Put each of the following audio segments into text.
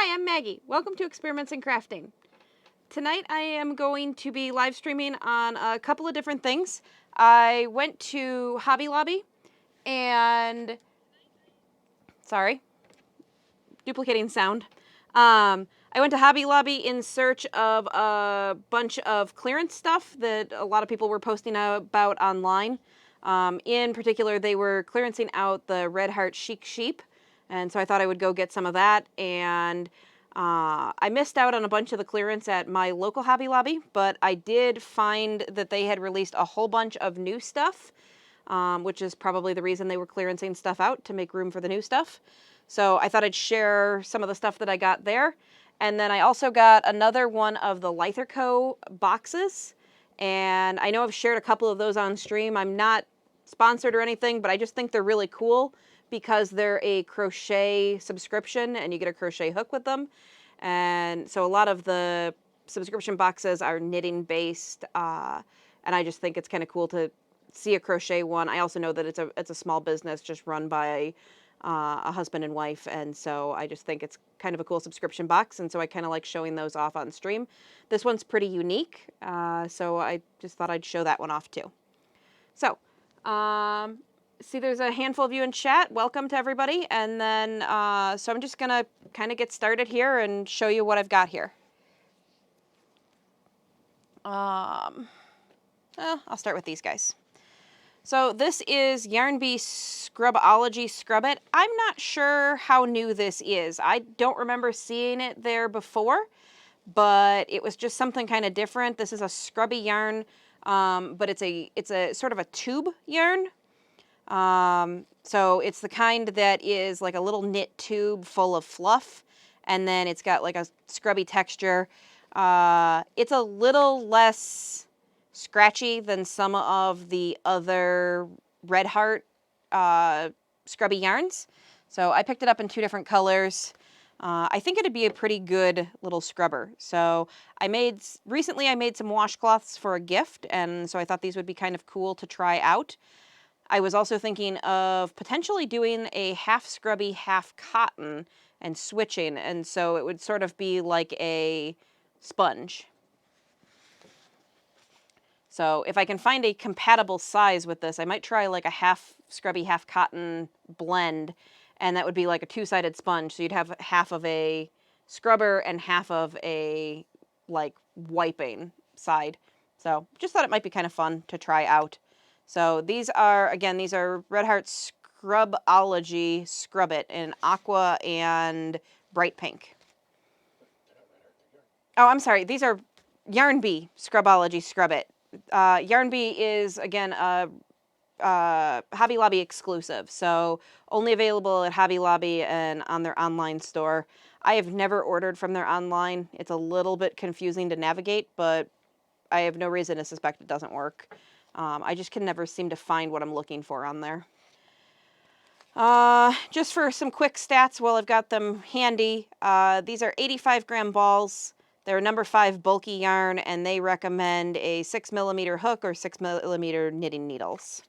Hi, I'm Maggie. Welcome to Experiments in Crafting. Tonight I am going to be live streaming on a couple of different things. I went to Hobby Lobby and... Sorry. Duplicating sound. I went to Hobby Lobby in search of a bunch of clearance stuff that a lot of people were posting about online. In particular, they were clearancing out the Red Heart Chic Sheep, and so I thought I would go get some of that. And I missed out on a bunch of the clearance at my local Hobby Lobby, but I did find that they had released a whole bunch of new stuff, which is probably the reason they were clearancing stuff out, to make room for the new stuff. So I thought I'd share some of the stuff that I got there. And then I also got another one of the Leither Co. boxes. And I know I've shared a couple of those on stream. I'm not sponsored or anything, but I just think they're really cool because they're a crochet subscription and you get a crochet hook with them. And so a lot of the subscription boxes are knitting based. And I just think it's kind of cool to see a crochet one. I also know that it's a small business just run by a husband and wife, and so I just think it's kind of a cool subscription box, and so I kind of like showing those off on stream. This one's pretty unique, so I just thought I'd show that one off too. So, see there's a handful of you in chat. Welcome to everybody, and then so I'm just gonna kind of get started here and show you what I've got here. Well, I'll start with these guys. So this is Yarn Bee Scrubology Scrub It. I'm not sure how new this is. I don't remember seeing it there before, but it was just something kind of different. This is a scrubby yarn, but it's a sort of a tube yarn. So it's the kind that is like a little knit tube full of fluff, and then it's got like a scrubby texture. It's a little less scratchy than some of the other Red Heart scrubby yarns. So I picked it up in two different colors. I think it'd be a pretty good little scrubber. So recently I made some washcloths for a gift, and so I thought these would be kind of cool to try out. I was also thinking of potentially doing a half scrubby, half cotton and switching, and so it would sort of be like a sponge. So if I can find a compatible size with this, I might try like a half scrubby, half cotton blend, and that would be like a two-sided sponge. So you'd have half of a scrubber and half of a like wiping side. So just thought it might be kind of fun to try out. So these are Red Heart Scrubology Scrub It in aqua and bright pink. Oh, I'm sorry. These are Yarn Bee Scrubology Scrub It. Yarn Bee is, again, a Hobby Lobby exclusive, so only available at Hobby Lobby and on their online store. I have never ordered from their online. It's a little bit confusing to navigate, but I have no reason to suspect it doesn't work. I just can never seem to find what I'm looking for on there. Just for some quick stats while I've got them handy, these are 85-gram balls. They're number 5 bulky yarn, and they recommend a 6mm hook or 6mm knitting needles.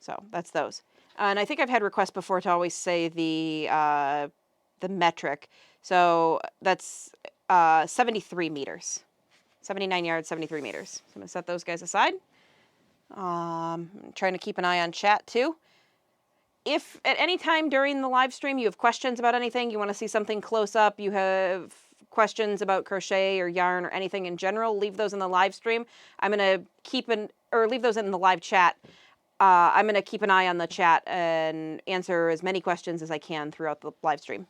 So that's those. And I think I've had requests before to always say the metric. So that's 73 meters. 79 yards, 73 meters. So I'm going to set those guys aside. I'm trying to keep an eye on chat too. If at any time during the live stream you have questions about anything, you want to see something close up, you have questions about crochet or yarn or anything in general, leave those in the live stream. I'm going to leave those in the live chat. I'm going to keep an eye on the chat and answer as many questions as I can throughout the live stream.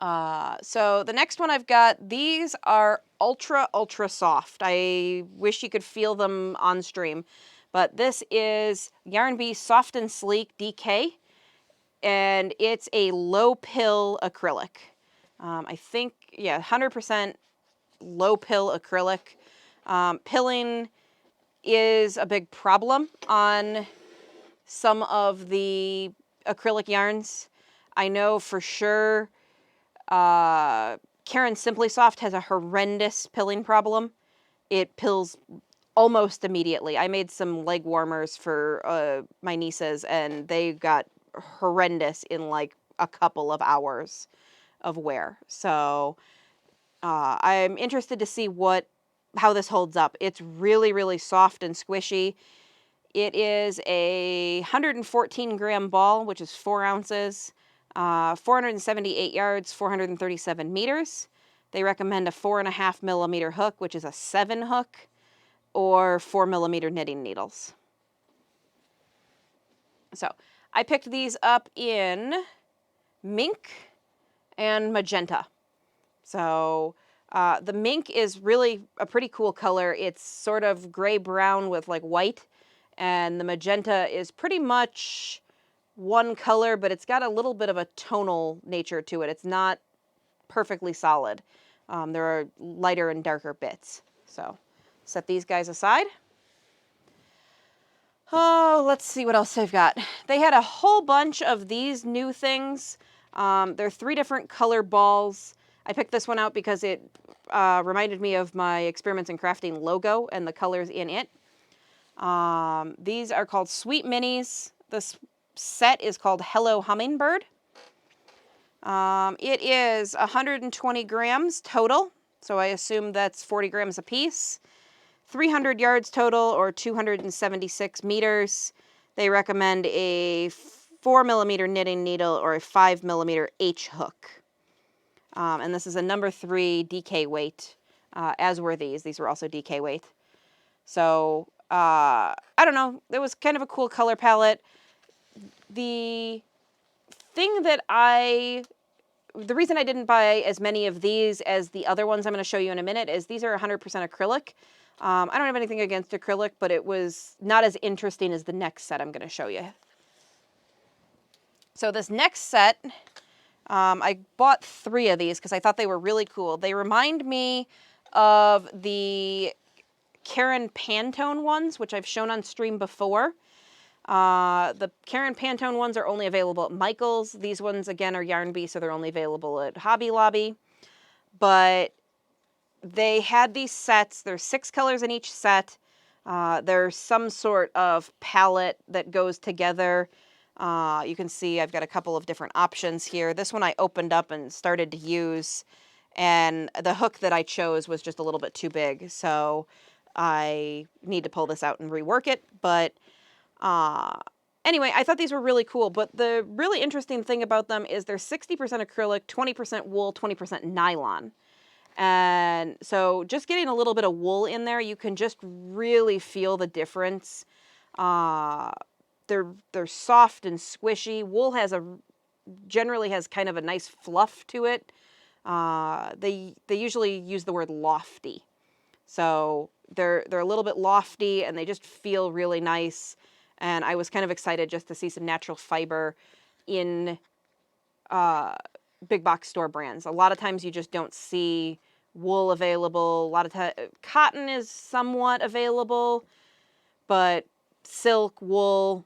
So the next one I've got, these are ultra soft. I wish you could feel them on stream. But this is Yarn Bee Soft and Sleek DK, and it's a low pill acrylic. I think, 100% low pill acrylic. Pilling is a big problem on some of the acrylic yarns. I know for sure Karen Simply Soft has a horrendous pilling problem. It pills almost immediately. I made some leg warmers for my nieces, and they got horrendous in like a couple of hours of wear. So I'm interested to see how this holds up. It's really, really soft and squishy. It is a 114 gram ball, which is 4 ounces, 478 yards, 437 meters. They recommend a 4.5 millimeter hook, which is a 7 hook, or 4 millimeter knitting needles. So I picked these up in mink and magenta. So the mink is really a pretty cool color. It's sort of gray-brown with like white, and the magenta is pretty much one color, but it's got a little bit of a tonal nature to it. It's not perfectly solid. There are lighter and darker bits. So set these guys aside. Oh, let's see what else they've got. They had a whole bunch of these new things. They're 3 different color balls. I picked this one out because it reminded me of my Experiments in Crafting logo and the colors in it. These are called Sweet Minis. This set is called Hello Hummingbird. It is 120 grams total, so I assume that's 40 grams a piece. 300 yards total, or 276 meters. They recommend a 4 millimeter knitting needle or a 5 millimeter H hook. And this is a number 3 DK weight, as were these. These were also DK weight. So, I don't know. It was kind of a cool color palette. The thing that the reason I didn't buy as many of these as the other ones I'm going to show you in a minute is these are 100% acrylic. I don't have anything against acrylic, but it was not as interesting as the next set I'm going to show you. So this next set, I bought 3 of these because I thought they were really cool. They remind me of the Karen Pantone ones, which I've shown on stream before. The Karen Pantone ones are only available at Michael's. These ones, again, are Yarn Bee, so they're only available at Hobby Lobby. But they had these sets. There's 6 colors in each set. There's some sort of palette that goes together. You can see I've got a couple of different options here. This one I opened up and started to use, and the hook that I chose was just a little bit too big, so I need to pull this out and rework it. But anyway, I thought these were really cool, but the really interesting thing about them is they're 60% acrylic, 20% wool, 20% nylon. And so just getting a little bit of wool in there, you can just really feel the difference. They're soft and squishy. Wool generally has kind of a nice fluff to it. They usually use the word lofty. So they're a little bit lofty, and they just feel really nice. And I was kind of excited just to see some natural fiber in big box store brands. A lot of times you just don't see wool available. A lot of times cotton is somewhat available, but silk, wool,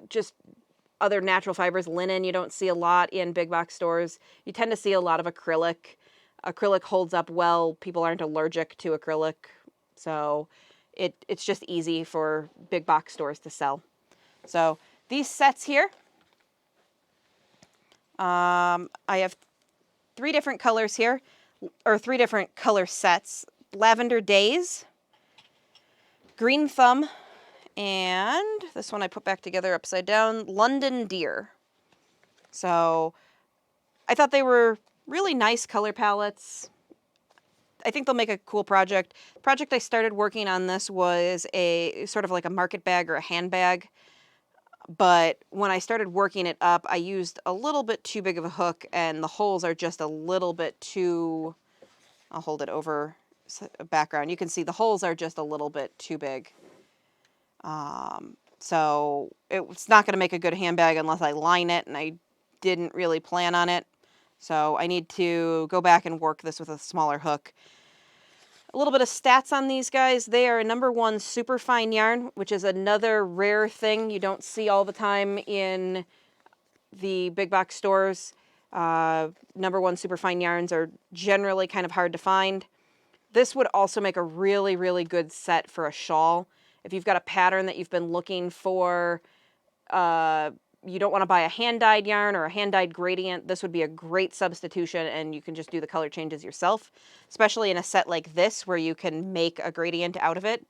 just other natural fibers, linen, you don't see a lot in big box stores. You tend to see a lot of acrylic. Acrylic holds up well. People aren't allergic to acrylic, so it's just easy for big box stores to sell. So these sets here, I have 3 different colors here, or 3 different color sets. Lavender Days, Green Thumb, and this one I put back together upside down, London Deer. So I thought they were really nice color palettes. I think they'll make a cool project. The project I started working on this was a sort of like a market bag or a handbag. But when I started working it up, I used a little bit too big of a hook, and the holes are just a little bit too... I'll hold it over background. You can see the holes are just a little bit too big. So it's not going to make a good handbag unless I line it, and I didn't really plan on it. So I need to go back and work this with a smaller hook. A little bit of stats on these guys. They are a #1 super fine yarn, which is another rare thing you don't see all the time in the big box stores. #1 super fine yarns are generally kind of hard to find. This would also make a really, really good set for a shawl. If you've got a pattern that you've been looking for, you don't want to buy a hand-dyed yarn or a hand-dyed gradient, this would be a great substitution, and you can just do the color changes yourself, especially in a set like this where you can make a gradient out of it.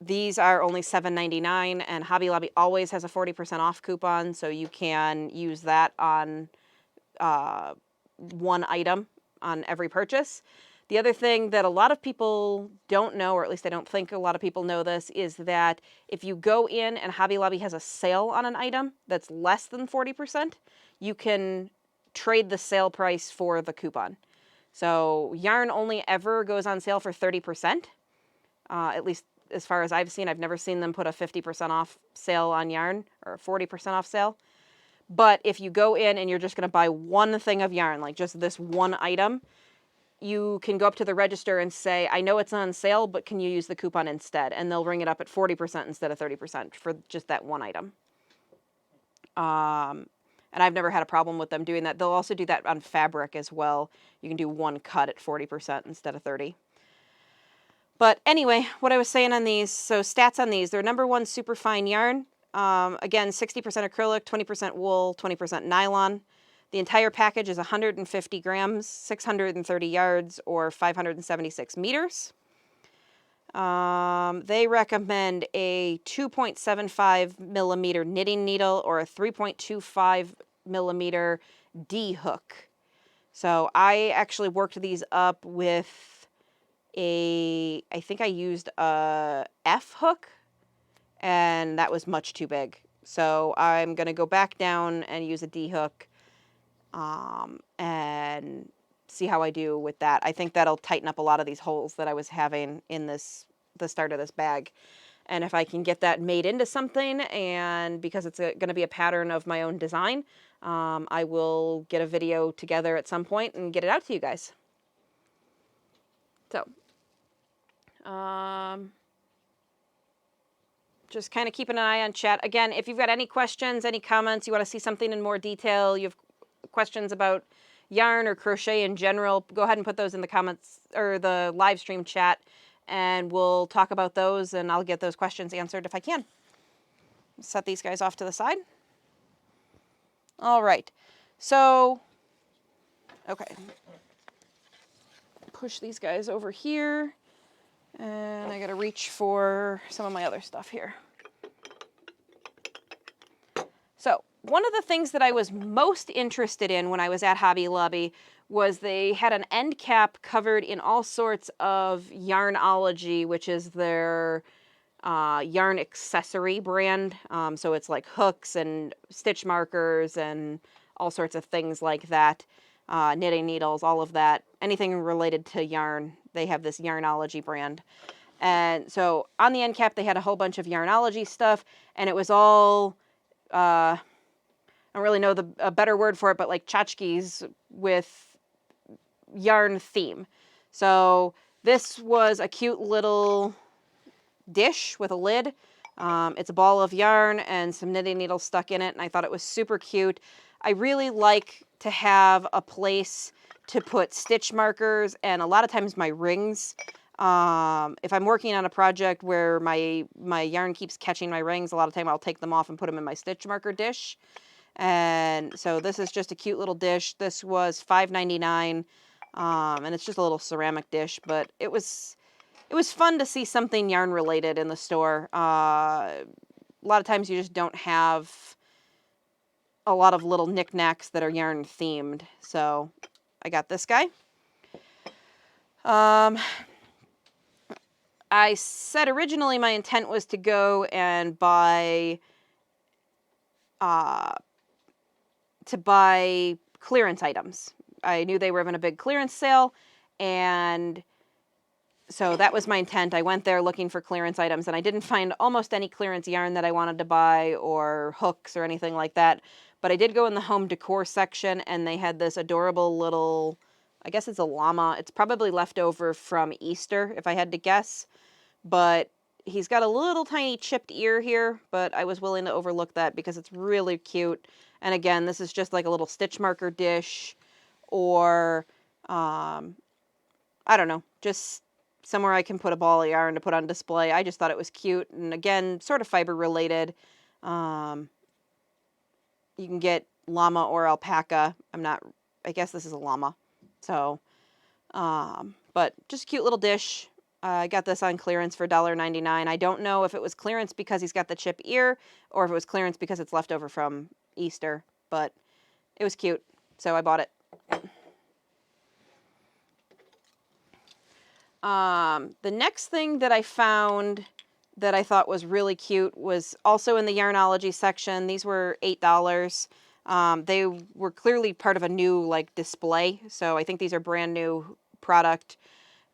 These are only $7.99, and Hobby Lobby always has a 40% off coupon, so you can use that on one item on every purchase. The other thing that a lot of people don't know, or at least I don't think a lot of people know this, is that if you go in and Hobby Lobby has a sale on an item that's less than 40%, you can trade the sale price for the coupon. So yarn only ever goes on sale for 30%, at least as far as I've seen. I've never seen them put a 50% off sale on yarn or a 40% off sale. But if you go in and you're just going to buy one thing of yarn, like just this one item, you can go up to the register and say, I know it's on sale, but can you use the coupon instead? And they'll ring it up at 40% instead of 30% for just that one item. And I've never had a problem with them doing that. They'll also do that on fabric as well. You can do one cut at 40% instead of 30%. But anyway, what I was saying on these, so stats on these, they're #1 super fine yarn. Again, 60% acrylic, 20% wool, 20% nylon. The entire package is 150 grams, 630 yards, or 576 meters. They recommend a 2.75 millimeter knitting needle or a 3.25 millimeter D hook. So I actually worked these up with I think I used a F hook, and that was much too big. So I'm going to go back down and use a D hook and see how I do with that. I think that'll tighten up a lot of these holes that I was having in the start of this bag. And if I can get that made into something, and because it's going to be a pattern of my own design, I will get a video together at some point and get it out to you guys. So, just kind of keeping an eye on chat. Again, if you've got any questions, any comments, you want to see something in more detail, you have questions about yarn or crochet in general, go ahead and put those in the comments or the live stream chat, and we'll talk about those, and I'll get those questions answered if I can. Set these guys off to the side. All right. So, okay. Push these guys over here. And I gotta reach for some of my other stuff here. So, one of the things that I was most interested in when I was at Hobby Lobby was they had an end cap covered in all sorts of Yarnology, which is their yarn accessory brand. So it's like hooks and stitch markers and all sorts of things like that. Knitting needles, all of that. Anything related to yarn, they have this Yarnology brand. And so on the end cap, they had a whole bunch of Yarnology stuff, and it was all, I don't really know a better word for it, but like tchotchkes with yarn theme. So this was a cute little dish with a lid. It's a ball of yarn and some knitting needles stuck in it, and I thought it was super cute. I really like to have a place to put stitch markers and a lot of times my rings. If I'm working on a project where my yarn keeps catching my rings, a lot of time I'll take them off and put them in my stitch marker dish. And so this is just a cute little dish. This was $5.99, and it's just a little ceramic dish, but it was fun to see something yarn related in the store. A lot of times you just don't have a lot of little knickknacks that are yarn themed. So I got this guy. I said originally my intent was to go and buy clearance items. I knew they were having a big clearance sale, and so that was my intent. I went there looking for clearance items, and I didn't find almost any clearance yarn that I wanted to buy or hooks or anything like that. But I did go in the home decor section, and they had this adorable little, I guess it's a llama. It's probably left over from Easter, if I had to guess. But he's got a little tiny chipped ear here, but I was willing to overlook that because it's really cute. And again, this is just like a little stitch marker dish, or, I don't know, just somewhere I can put a ball of yarn to put on display. I just thought it was cute, and again, sort of fiber related. you can get llama or alpaca. I guess this is a llama. So, but just a cute little dish. I got this on clearance for $1.99. I don't know if it was clearance because he's got the chip ear or if it was clearance because it's left over from Easter, but it was cute, so I bought it. The next thing that I found that I thought was really cute was also in the Yarnology section. These were $8. They were clearly part of a new like display, so I think these are brand new product.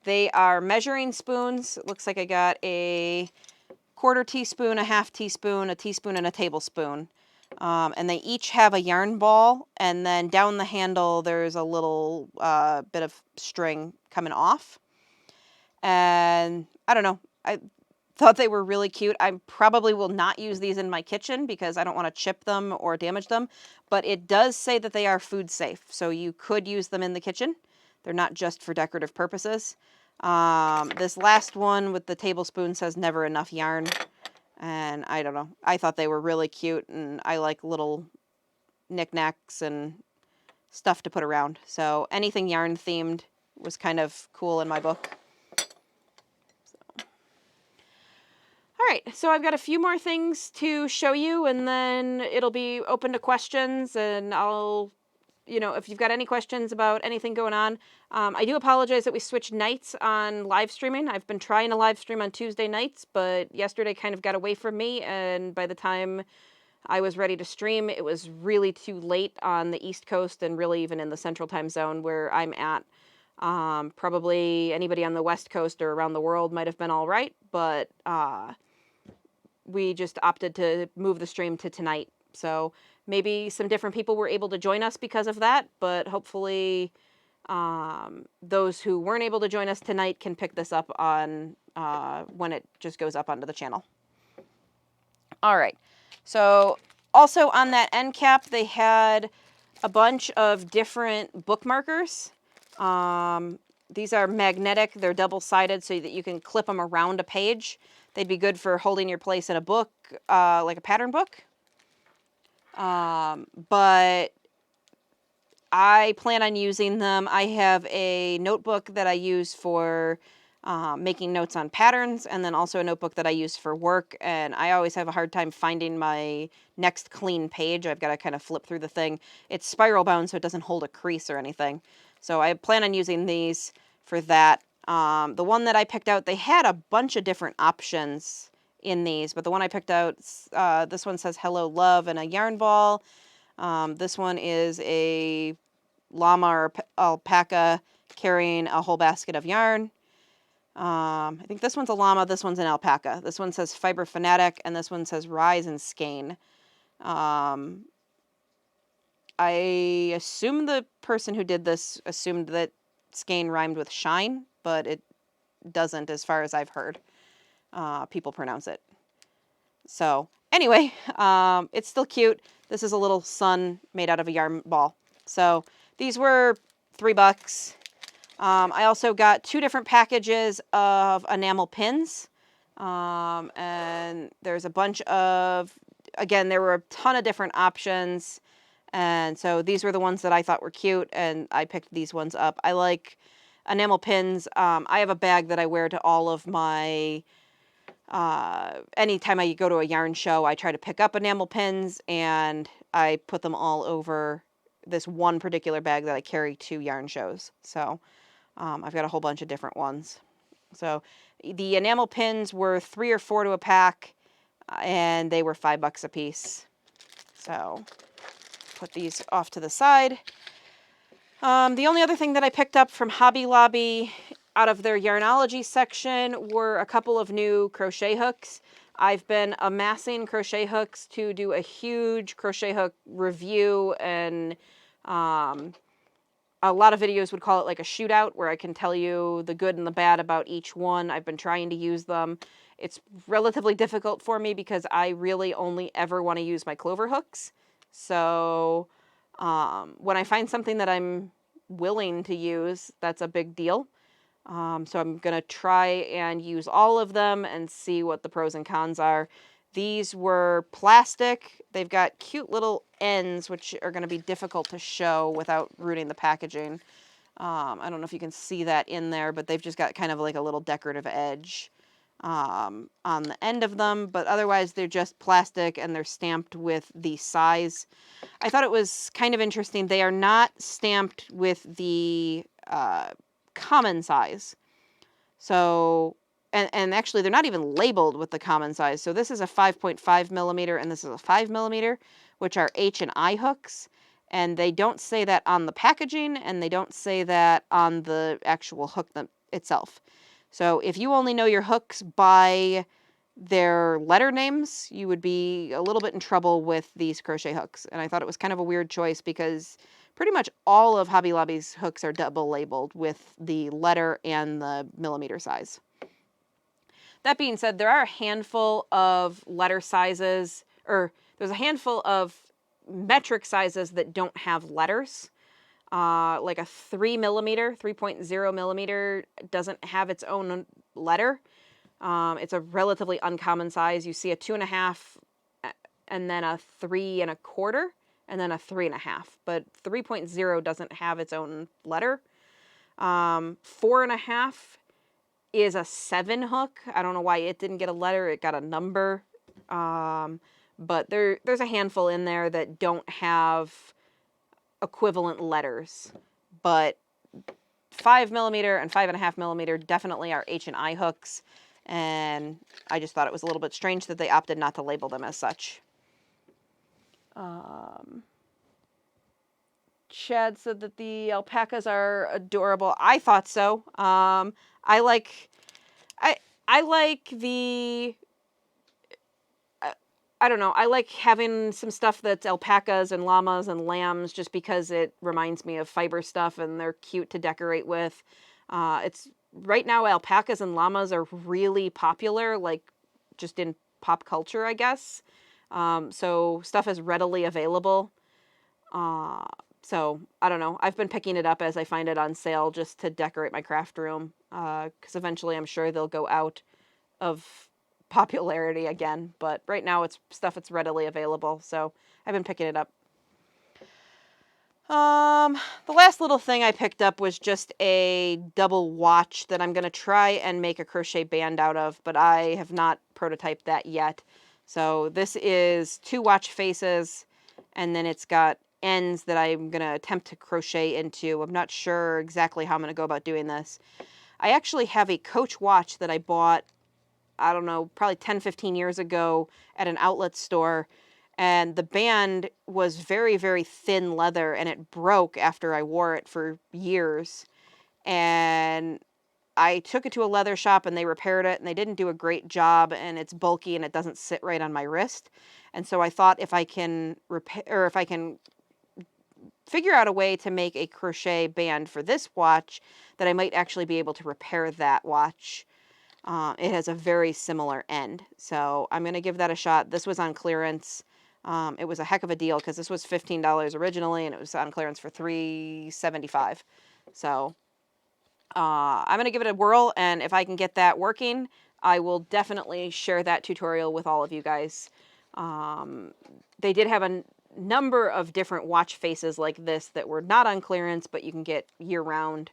They are measuring spoons. It looks like I got a quarter teaspoon, a half teaspoon, a teaspoon, and a tablespoon. And they each have a yarn ball, and then down the handle there's a little bit of string coming off. And I don't know, I thought they were really cute. I probably will not use these in my kitchen because I don't want to chip them or damage them, but it does say that they are food safe, so you could use them in the kitchen. They're not just for decorative purposes. This last one with the tablespoon says never enough yarn, and I don't know. I thought they were really cute, and I like little knickknacks and stuff to put around. So anything yarn themed was kind of cool in my book. All right, so I've got a few more things to show you, and then it'll be open to questions, and I'll, if you've got any questions about anything going on. I do apologize that we switched nights on live streaming. I've been trying to live stream on Tuesday nights, but yesterday kind of got away from me, and by the time I was ready to stream, it was really too late on the East Coast and really even in the Central Time Zone where I'm at. Probably anybody on the West Coast or around the world might have been all right, but we just opted to move the stream to tonight. So maybe some different people were able to join us because of that, but hopefully those who weren't able to join us tonight can pick this up on when it just goes up onto the channel. All right. So also on that end cap, they had a bunch of different bookmarkers. These are magnetic. They're double-sided so that you can clip them around a page. They'd be good for holding your place in a book, like a pattern book. But I plan on using them. I have a notebook that I use for making notes on patterns, and then also a notebook that I use for work, and I always have a hard time finding my next clean page. I've got to kind of flip through the thing. It's spiral bound, so it doesn't hold a crease or anything. So I plan on using these for that. The one that I picked out, they had a bunch of different options in these, but the one I picked out, this one says Hello Love and a yarn ball. This one is a llama or alpaca carrying a whole basket of yarn. I think this one's a llama, this one's an alpaca. This one says Fiber Fanatic, and this one says Rise and Skein. I assume the person who did this assumed that skein rhymed with shine, but it doesn't as far as I've heard. People pronounce it. So anyway, it's still cute. This is a little sun made out of a yarn ball. So these were $3. I also got 2 different packages of enamel pins. And there's a bunch of, again, there were a ton of different options. And so these were the ones that I thought were cute, and I picked these ones up. I like enamel pins. I have a bag that I wear to all of my, anytime I go to a yarn show, I try to pick up enamel pins, and I put them all over this one particular bag that I carry to yarn shows. So I've got a whole bunch of different ones. So the enamel pins were 3 or 4 to a pack, and they were $5 a piece. So put these off to the side. The only other thing that I picked up from Hobby Lobby out of their Yarnology section were a couple of new crochet hooks. I've been amassing crochet hooks to do a huge crochet hook review, and a lot of videos would call it like a shootout, where I can tell you the good and the bad about each one. I've been trying to use them. It's relatively difficult for me because I really only ever want to use my clover hooks. So when I find something that I'm willing to use, that's a big deal. So I'm going to try and use all of them and see what the pros and cons are. These were plastic. They've got cute little ends, which are going to be difficult to show without ruining the packaging. I don't know if you can see that in there, but they've just got kind of like a little decorative edge on the end of them. But otherwise, they're just plastic and they're stamped with the size. I thought it was kind of interesting. They are not stamped with the common size. So, and actually they're not even labeled with the common size. So this is a 5.5 millimeter and this is a 5 millimeter, which are H and I hooks. And they don't say that on the packaging and they don't say that on the actual hook itself. So if you only know your hooks by their letter names, you would be a little bit in trouble with these crochet hooks. And I thought it was kind of a weird choice because pretty much all of Hobby Lobby's hooks are double labeled with the letter and the millimeter size. That being said, there are a handful of letter sizes, or there's a handful of metric sizes that don't have letters. Like a 3 millimeter, 3.0 millimeter doesn't have its own letter. It's a relatively uncommon size. You see a 2.5 and then a 3 1/4 and then a 3 1/2. But 3.0 doesn't have its own letter. 4 1/2 is a 7 hook. I don't know why it didn't get a letter. It got a number. But there's a handful in there that don't have equivalent letters. But 5 millimeter and 5.5 millimeter definitely are H and I hooks. And I just thought it was a little bit strange that they opted not to label them as such. Chad said that the alpacas are adorable. I thought so. I like the, I don't know, I like having some stuff that's alpacas and llamas and lambs just because it reminds me of fiber stuff and they're cute to decorate with. It's right now alpacas and llamas are really popular, like just in pop culture, I guess. So stuff is readily available. So I don't know. I've been picking it up as I find it on sale just to decorate my craft room. Because eventually I'm sure they'll go out of popularity again. But right now it's stuff that's readily available. So I've been picking it up. The last little thing I picked up was just a double watch that I'm going to try and make a crochet band out of, but I have not prototyped that yet. So this is 2 watch faces, and then it's got ends that I'm going to attempt to crochet into. I'm not sure exactly how I'm going to go about doing this. I actually have a Coach watch that I bought, I don't know, probably 10, 15 years ago at an outlet store. And the band was very, very thin leather, and it broke after I wore it for years. And I took it to a leather shop, and they repaired it, and they didn't do a great job, and it's bulky, and it doesn't sit right on my wrist. And so I thought if I can figure out a way to make a crochet band for this watch, that I might actually be able to repair that watch. It has a very similar end. So I'm going to give that a shot. This was on clearance. It was a heck of a deal because this was $15 originally and it was on clearance for $3.75. So I'm going to give it a whirl, and if I can get that working, I will definitely share that tutorial with all of you guys. They did have a number of different watch faces like this that were not on clearance, but you can get year-round.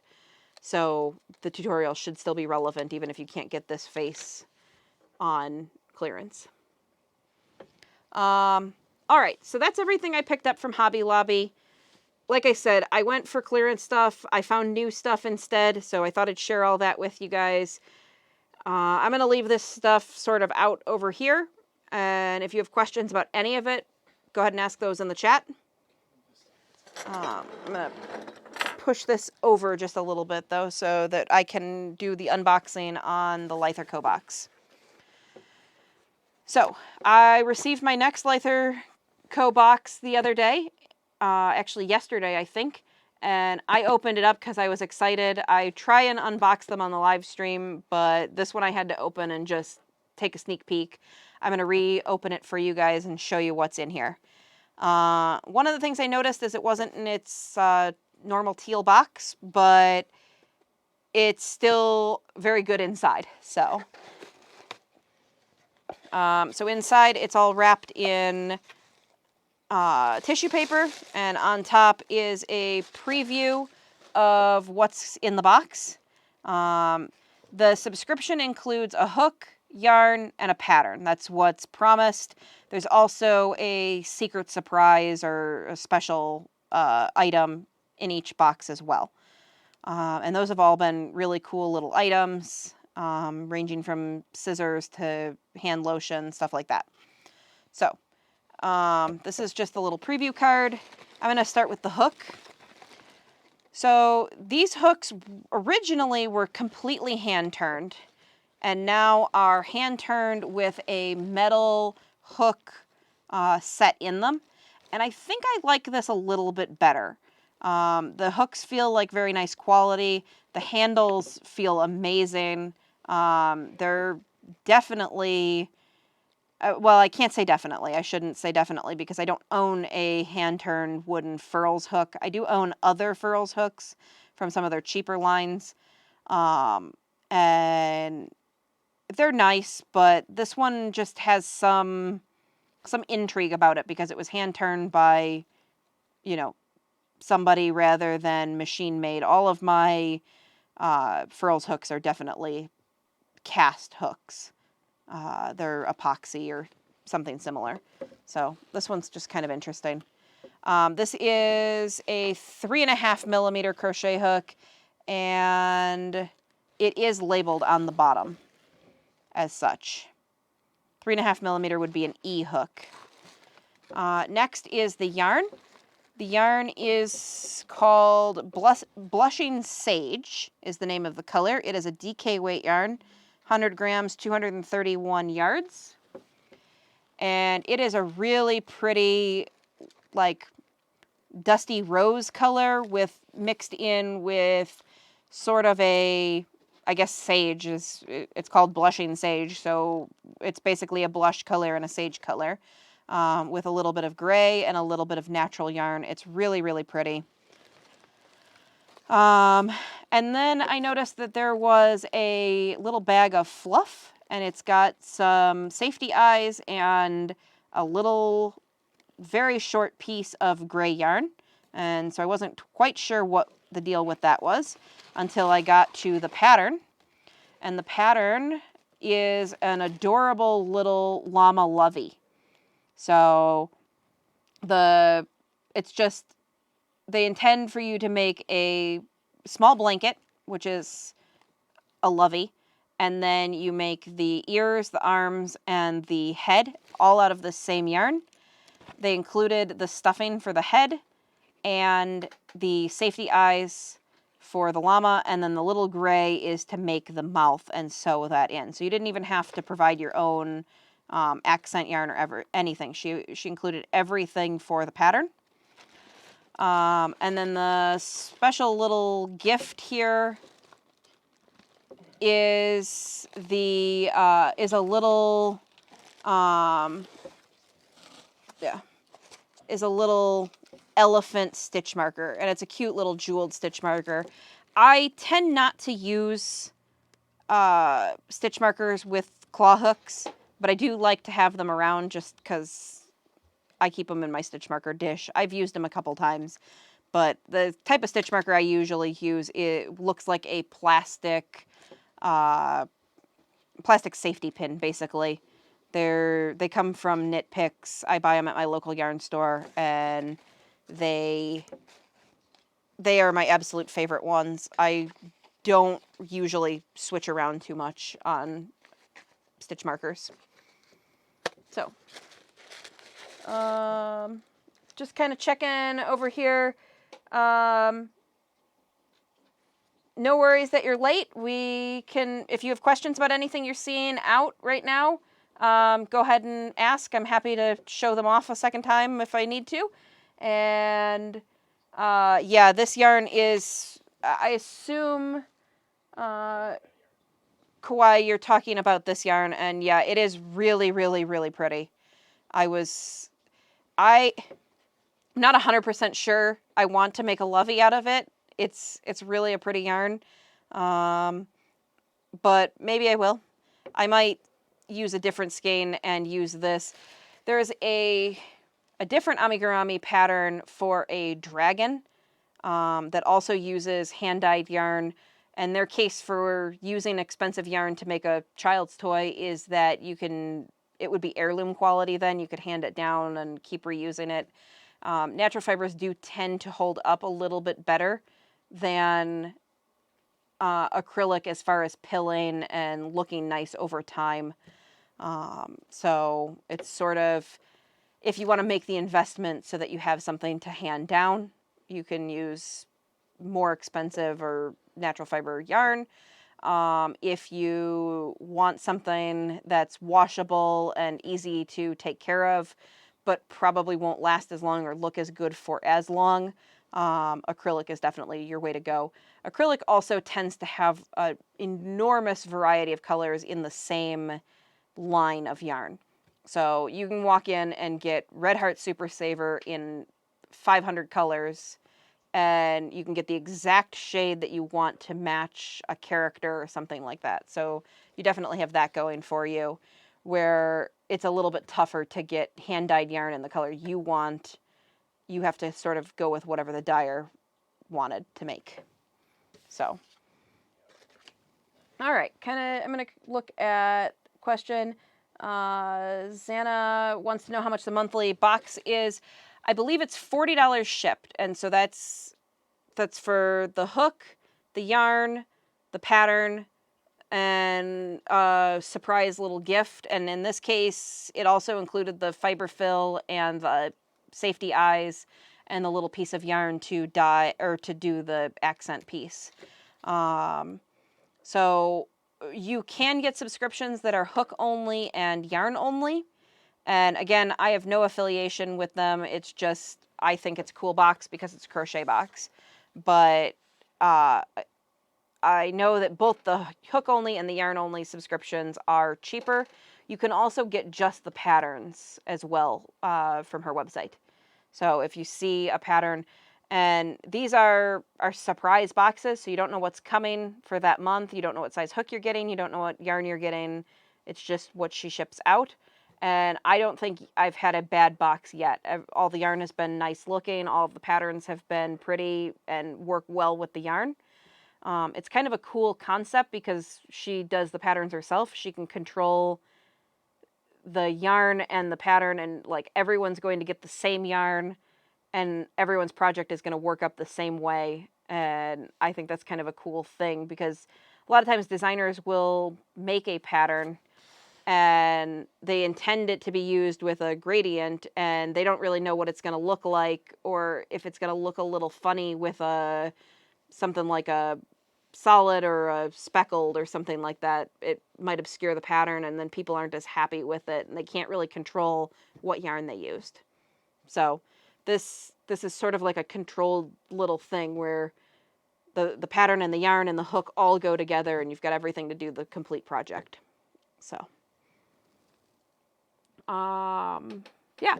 So the tutorial should still be relevant even if you can't get this face on clearance. All right, so that's everything I picked up from Hobby Lobby. Like I said, I went for clearance stuff. I found new stuff instead, so I thought I'd share all that with you guys. I'm going to leave this stuff sort of out over here, and if you have questions about any of it, go ahead and ask those in the chat. I'm going to push this over just a little bit, though, so that I can do the unboxing on the Leither Co box. So, I received my next Leither Co box the other day, actually yesterday, I think, and I opened it up because I was excited. I try and unbox them on the live stream, but this one I had to open and just take a sneak peek. I'm going to reopen it for you guys and show you what's in here. One of the things I noticed is it wasn't in its normal teal box, but it's still very good inside, so So inside it's all wrapped in tissue paper, and on top is a preview of what's in the box. The subscription includes a hook, yarn, and a pattern. That's what's promised. There's also a secret surprise or a special item in each box as well. And those have all been really cool little items, ranging from scissors to hand lotion, stuff like that. So, this is just a little preview card. I'm going to start with the hook. So these hooks originally were completely hand-turned, and now are hand-turned with a metal hook set in them. And I think I like this a little bit better. The hooks feel like very nice quality. The handles feel amazing. They're definitely... well, I can't say definitely. I shouldn't say definitely because I don't own a hand-turned wooden Furls hook. I do own other Furls hooks from some of their cheaper lines. And they're nice, but this one just has some intrigue about it because it was hand-turned by, somebody rather than machine-made. All of my Furls hooks are definitely cast hooks. They're epoxy or something similar. So this one's just kind of interesting. This is a 3.5 millimeter crochet hook, and it is labeled on the bottom as such. 3.5 millimeter would be an E hook. Next is the yarn. The yarn is called Blushing Sage is the name of the color. It is a DK weight yarn. 100 grams, 231 yards. And it is a really pretty, like, dusty rose color mixed in with sort of a, I guess sage it's called Blushing Sage. So it's basically a blush color and a sage color with a little bit of gray and a little bit of natural yarn. It's really, really pretty. And then I noticed that there was a little bag of fluff, and it's got some safety eyes and a little very short piece of gray yarn. And so I wasn't quite sure what the deal with that was until I got to the pattern. And the pattern is an adorable little llama lovey. So it's just, they intend for you to make a small blanket, which is a lovey, and then you make the ears, the arms, and the head all out of the same yarn. They included the stuffing for the head and the safety eyes for the llama, and then the little gray is to make the mouth and sew that in. So you didn't even have to provide your own accent yarn or anything. She included everything for the pattern. And then the special little gift here is a little elephant stitch marker, and it's a cute little jeweled stitch marker. I tend not to use stitch markers with claw hooks, but I do like to have them around just because I keep them in my stitch marker dish. I've used them a couple times, but the type of stitch marker I usually use, it looks like a plastic safety pin, basically. They come from Knit Picks. I buy them at my local yarn store, and they are my absolute favorite ones. I don't usually switch around too much on stitch markers. So, just kind of checking over here. No worries that you're late. If you have questions about anything you're seeing out right now, go ahead and ask. I'm happy to show them off a second time if I need to. And yeah, this yarn is, I assume, Kawaii, you're talking about this yarn, and yeah, it is really, really, really pretty. I'm not 100% sure I want to make a lovey out of it. It's really a pretty yarn, but maybe I will. I might use a different skein and use this. There's a different amigurumi pattern for a dragon that also uses hand-dyed yarn. And their case for using expensive yarn to make a child's toy is that it would be heirloom quality then. You could hand it down and keep reusing it. Natural fibers do tend to hold up a little bit better than acrylic as far as pilling and looking nice over time. So it's sort of, if you want to make the investment so that you have something to hand down, you can use more expensive or natural fiber yarn. If you want something that's washable and easy to take care of, but probably won't last as long or look as good for as long, acrylic is definitely your way to go. Acrylic also tends to have an enormous variety of colors in the same line of yarn. So you can walk in and get Red Heart Super Saver in 500 colors, and you can get the exact shade that you want to match a character or something like that. So you definitely have that going for you, where it's a little bit tougher to get hand-dyed yarn in the color you want. You have to sort of go with whatever the dyer wanted to make. So, all right, I'm going to look at question. Xana wants to know how much the monthly box is. I believe it's $40 shipped, and so that's for the hook, the yarn, the pattern, and a surprise little gift. And in this case, it also included the fiber fill and the safety eyes and the little piece of yarn to dye or to do the accent piece. So you can get subscriptions that are hook only and yarn only. And again, I have no affiliation with them. It's just, I think it's a cool box because it's a crochet box. But I know that both the hook only and the yarn only subscriptions are cheaper. You can also get just the patterns as well from her website. So if you see a pattern, and these are surprise boxes, so you don't know what's coming for that month. You don't know what size hook you're getting. You don't know what yarn you're getting. It's just what she ships out. And I don't think I've had a bad box yet. All the yarn has been nice looking. All of the patterns have been pretty and work well with the yarn. It's kind of a cool concept because she does the patterns herself. She can control the yarn and the pattern, and like everyone's going to get the same yarn and everyone's project is going to work up the same way. And I think that's kind of a cool thing because a lot of times designers will make a pattern and they intend it to be used with a gradient and they don't really know what it's going to look like, or if it's going to look a little funny with something like a solid or a speckled or something like that. It might obscure the pattern and then people aren't as happy with it and they can't really control what yarn they used. So this is sort of like a controlled little thing where the pattern and the yarn and the hook all go together and you've got everything to do the complete project. So, yeah.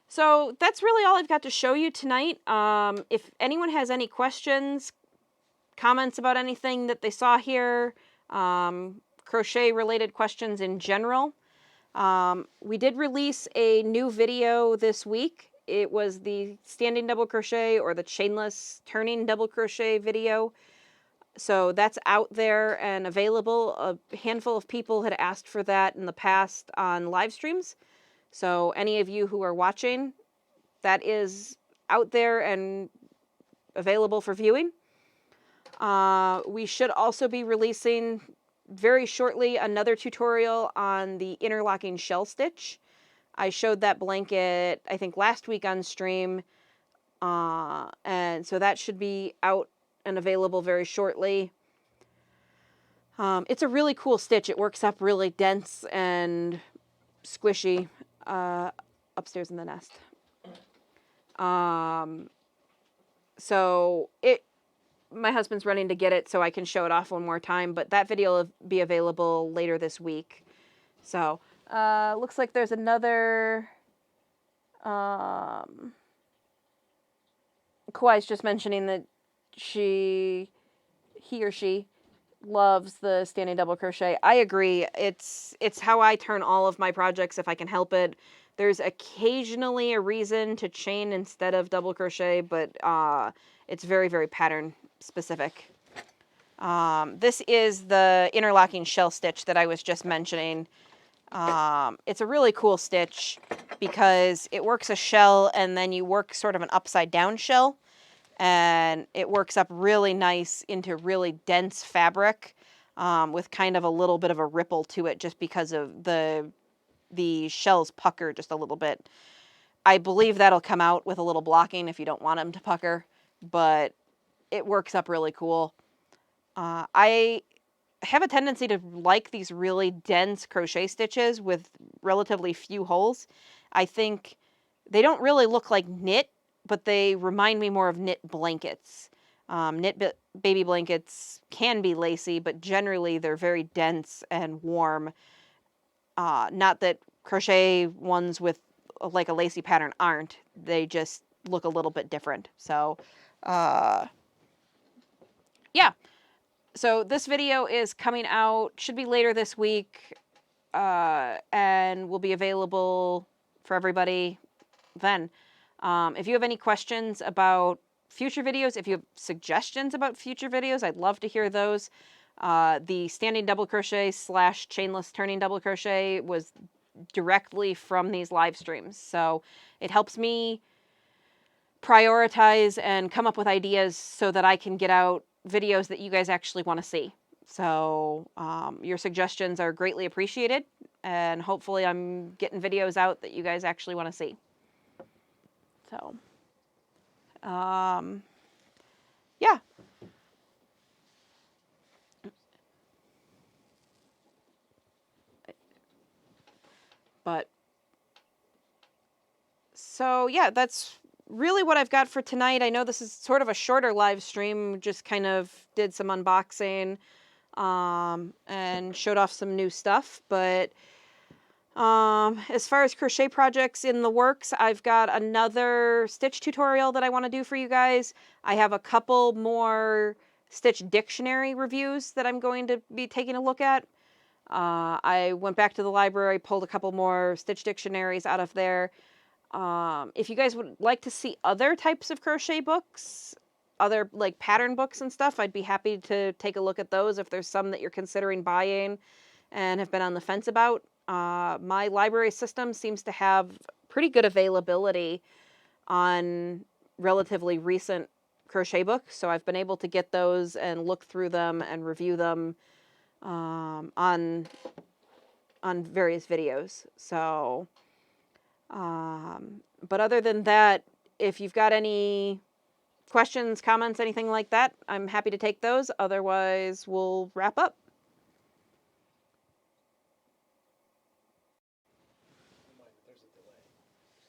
So that's really all I've got to show you tonight. If anyone has any questions, comments about anything that they saw here, crochet related questions in general, we did release a new video this week. It was the standing double crochet or the chainless turning double crochet video. So that's out there and available. A handful of people had asked for that in the past on live streams. So any of you who are watching, that is out there and available for viewing. We should also be releasing very shortly another tutorial on the interlocking shell stitch. I showed that blanket, I think, last week on stream, and so that should be out and available very shortly. It's a really cool stitch. It works up really dense and squishy upstairs in the nest. So my husband's running to get it so I can show it off one more time, but that video will be available later this week. So, looks like there's another, Kawai's just mentioning that he or she loves the standing double crochet. I agree. It's how I turn all of my projects if I can help it. There's occasionally a reason to chain instead of double crochet, but it's very, very pattern specific. This is the interlocking shell stitch that I was just mentioning. It's a really cool stitch because it works a shell and then you work sort of an upside down shell, and it works up really nice into really dense fabric with kind of a little bit of a ripple to it just because of the shells pucker just a little bit. I believe that'll come out with a little blocking if you don't want them to pucker, but it works up really cool. I have a tendency to like these really dense crochet stitches with relatively few holes. I think they don't really look like knit, but they remind me more of knit blankets. Baby blankets can be lacy, but generally they're very dense and warm. Not that crochet ones with like a lacy pattern aren't. They just look a little bit different. So, yeah. So this video is coming out, should be later this week, and will be available for everybody then. If you have any questions about future videos, if you have suggestions about future videos, I'd love to hear those. The standing double crochet / chainless turning double crochet was directly from these live streams. So it helps me prioritize and come up with ideas so that I can get out videos that you guys actually want to see. So your suggestions are greatly appreciated, and hopefully I'm getting videos out that you guys actually want to see. So, yeah. But, so yeah, that's really what I've got for tonight. I know this is sort of a shorter live stream, just kind of did some unboxing, and showed off some new stuff, but as far as crochet projects in the works, I've got another stitch tutorial that I want to do for you guys. I have a couple more stitch dictionary reviews that I'm going to be taking a look at. I went back to the library, pulled a couple more stitch dictionaries out of there. If you guys would like to see other types of crochet books, other like pattern books and stuff, I'd be happy to take a look at those if there's some that you're considering buying and have been on the fence about. My library system seems to have pretty good availability on relatively recent crochet books, so I've been able to get those and look through them and review them on various videos. So, but other than that, if you've got any questions, comments, anything like that, I'm happy to take those. Otherwise, we'll wrap up.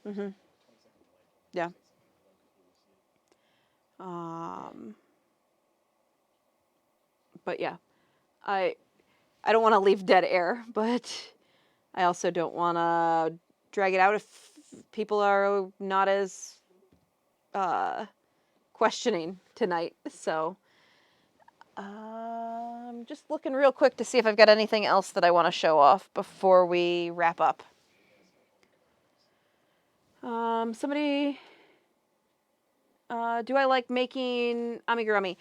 Mm-hmm. Yeah. But yeah, I don't want to leave dead air, but I also don't want to drag it out if people are not as questioning tonight. So I'm just looking real quick to see if I've got anything else that I want to show off before we wrap up. Somebody, do I like making amigurumi?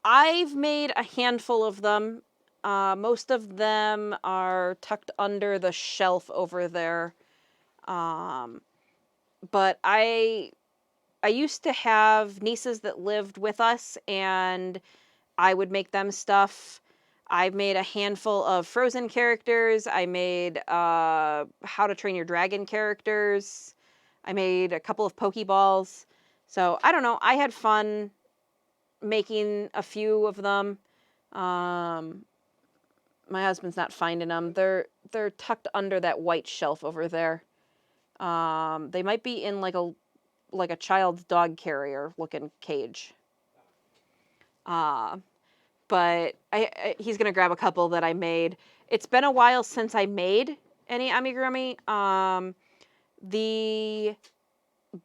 I've made a handful of them. Most of them are tucked under the shelf over there. But I used to have nieces that lived with us, and I would make them stuff. I've made a handful of Frozen characters. I made How to Train Your Dragon characters. I made a couple of Pokeballs. So, I don't know. I had fun making a few of them. My husband's not finding them. They're tucked under that white shelf over there. They might be in like a child's dog carrier looking cage. But he's gonna grab a couple that I made. It's been a while since I made any amigurumi. The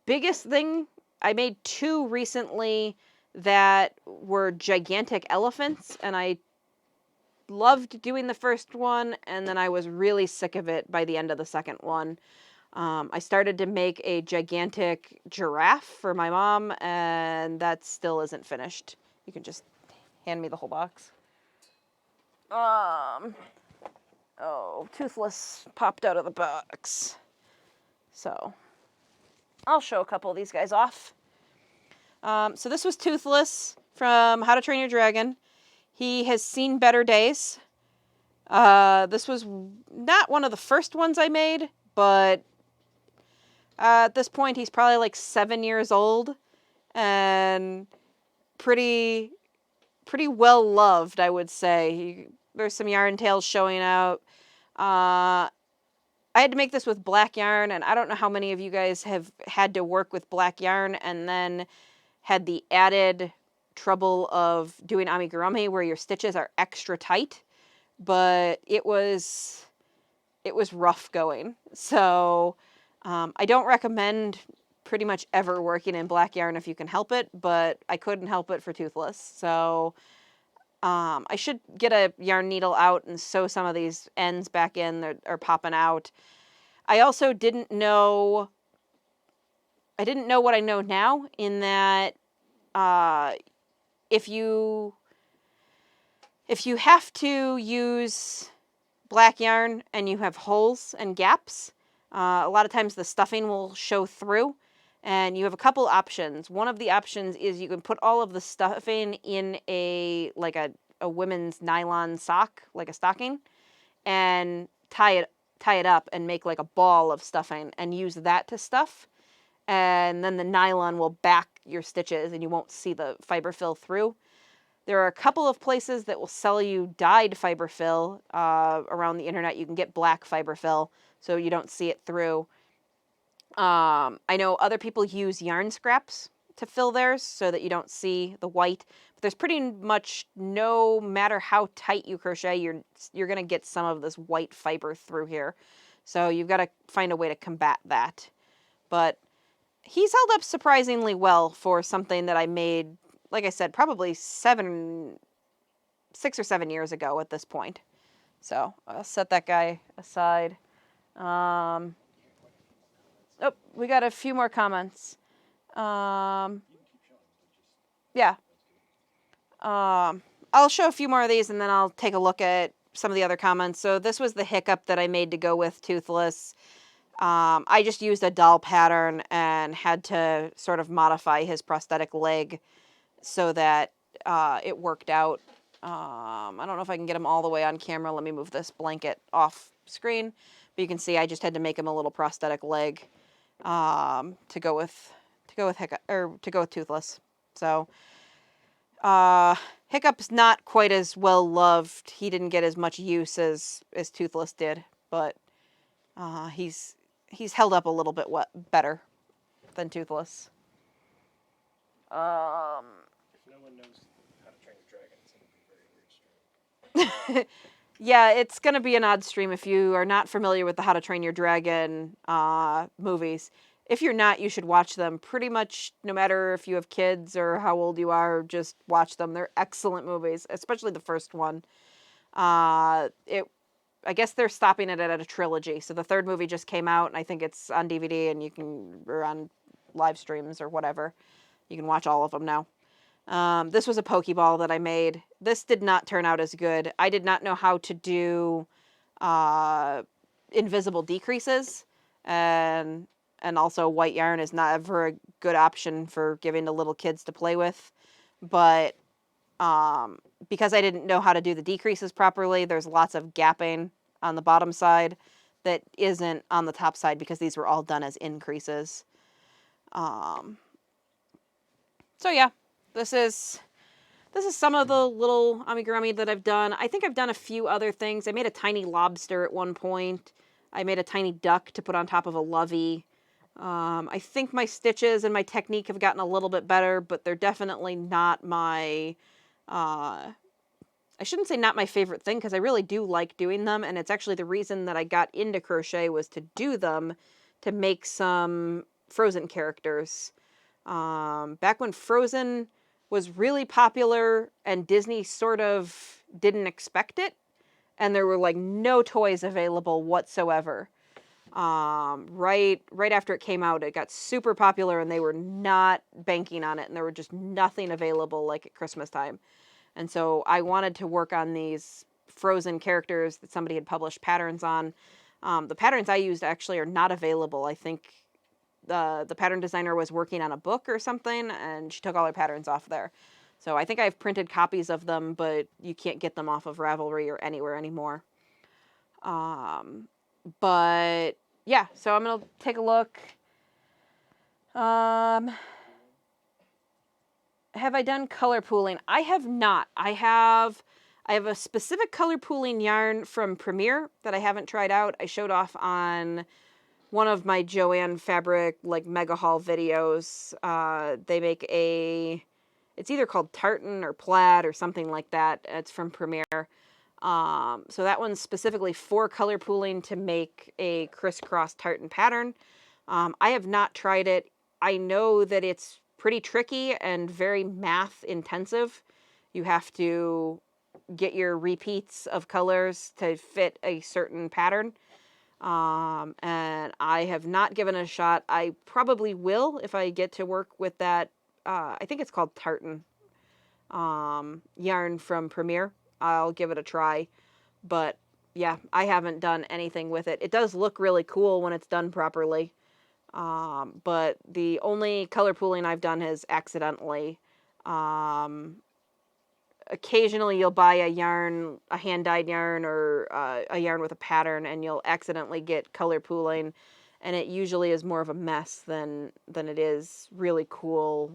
biggest thing, I made 2 recently that were gigantic elephants, and I loved doing the first one, and then I was really sick of it by the end of the second one. I started to make a gigantic giraffe for my mom, and that still isn't finished. You can just hand me the whole box. Oh, Toothless popped out of the box. So, I'll show a couple of these guys off. So this was Toothless from How to Train Your Dragon. He has seen better days. This was not one of the first ones I made, but at this point he's probably like 7 years old and pretty well loved, I would say. There's some yarn tails showing out. I had to make this with black yarn, and I don't know how many of you guys have had to work with black yarn and then had the added trouble of doing amigurumi where your stitches are extra tight, but it was rough going. So I don't recommend pretty much ever working in black yarn if you can help it, but I couldn't help it for Toothless. So I should get a yarn needle out and sew some of these ends back in that are popping out. I also didn't know what I know now, in that if you have to use black yarn and you have holes and gaps, a lot of times the stuffing will show through, and you have a couple options. One of the options is you can put all of the stuffing in a women's nylon sock, like a stocking, and tie it up and make like a ball of stuffing and use that to stuff. And then the nylon will back your stitches and you won't see the fiber fill through. There are a couple of places that will sell you dyed fiber fill around the internet. You can get black fiber fill so you don't see it through. I know other people use yarn scraps to fill theirs so that you don't see the white. But there's pretty much, no matter how tight you crochet, you're going to get some of this white fiber through here. So you've got to find a way to combat that. But he's held up surprisingly well for something that I made, like I said, probably 6 or 7 years ago at this point. So I'll set that guy aside. Oh, we got a few more comments. Yeah. I'll show a few more of these and then I'll take a look at some of the other comments. So this was the hiccup that I made to go with Toothless. I just used a doll pattern and had to sort of modify his prosthetic leg so that it worked out. I don't know if I can get him all the way on camera. Let me move this blanket off screen. But you can see I just had to make him a little prosthetic leg to go with Toothless. So Hiccup's not quite as well loved. He didn't get as much use as Toothless did, but he's held up a little bit better than Toothless. If no one knows How to Train Your Dragon, it's going to be a very weird stream. Yeah, it's going to be an odd stream if you are not familiar with the How to Train Your Dragon movies. If you're not, you should watch them. Pretty much no matter if you have kids or how old you are, just watch them. They're excellent movies, especially the first one. I guess they're stopping it at a trilogy. So the third movie just came out, and I think it's on DVD or on live streams or whatever. You can watch all of them now. This was a Pokeball that I made. This did not turn out as good. I did not know how to do invisible decreases, and also white yarn is not ever a good option for giving to little kids to play with. But because I didn't know how to do the decreases properly, there's lots of gapping on the bottom side that isn't on the top side because these were all done as increases. So yeah, this is some of the little amigurumi that I've done. I think I've done a few other things. I made a tiny lobster at one point. I made a tiny duck to put on top of a lovey. I think my stitches and my technique have gotten a little bit better, but they're definitely not my, I shouldn't say not my favorite thing, because I really do like doing them, and it's actually the reason that I got into crochet was to do them, to make some Frozen characters. Back when Frozen was really popular and Disney sort of didn't expect it, and there were like no toys available whatsoever. Right after it came out, it got super popular, and they were not banking on it, and there were just nothing available like at Christmas time. And so I wanted to work on these frozen characters that somebody had published patterns on. The patterns I used actually are not available. I think the pattern designer was working on a book or something, and she took all her patterns off there. So I think I have printed copies of them, but you can't get them off of Ravelry or anywhere anymore. But yeah, so I'm gonna take a look. Have I done color pooling? I have not. I have a specific color pooling yarn from Premier that I haven't tried out. I showed off on one of my Joanne Fabric like mega haul videos. They make it's either called tartan or plaid or something like that. It's from Premier. So that one's specifically for color pooling to make a crisscross tartan pattern. I have not tried it. I know that it's pretty tricky and very math intensive. You have to get your repeats of colors to fit a certain pattern. And I have not given it a shot. I probably will if I get to work with that. I think it's called tartan yarn from Premier. I'll give it a try. But yeah, I haven't done anything with it. It does look really cool when it's done properly. But the only color pooling I've done is accidentally. Occasionally you'll buy a hand-dyed yarn or a yarn with a pattern, and you'll accidentally get color pooling, and it usually is more of a mess than it is really cool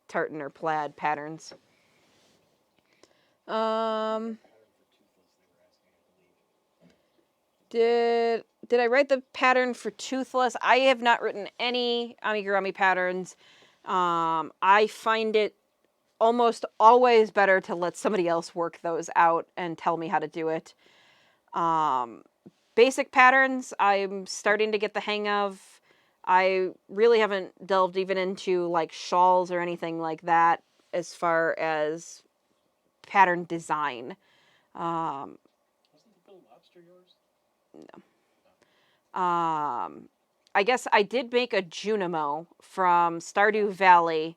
tartan or plaid patterns. Did I write the pattern for Toothless? I have not written any amigurumi patterns. I find it almost always better to let somebody else work those out and tell me how to do it. Basic patterns, I'm starting to get the hang of. I really haven't delved even into like shawls or anything like that as far as pattern design. Wasn't the Bill Lobster yours? No. I guess I did make a Junimo from Stardew Valley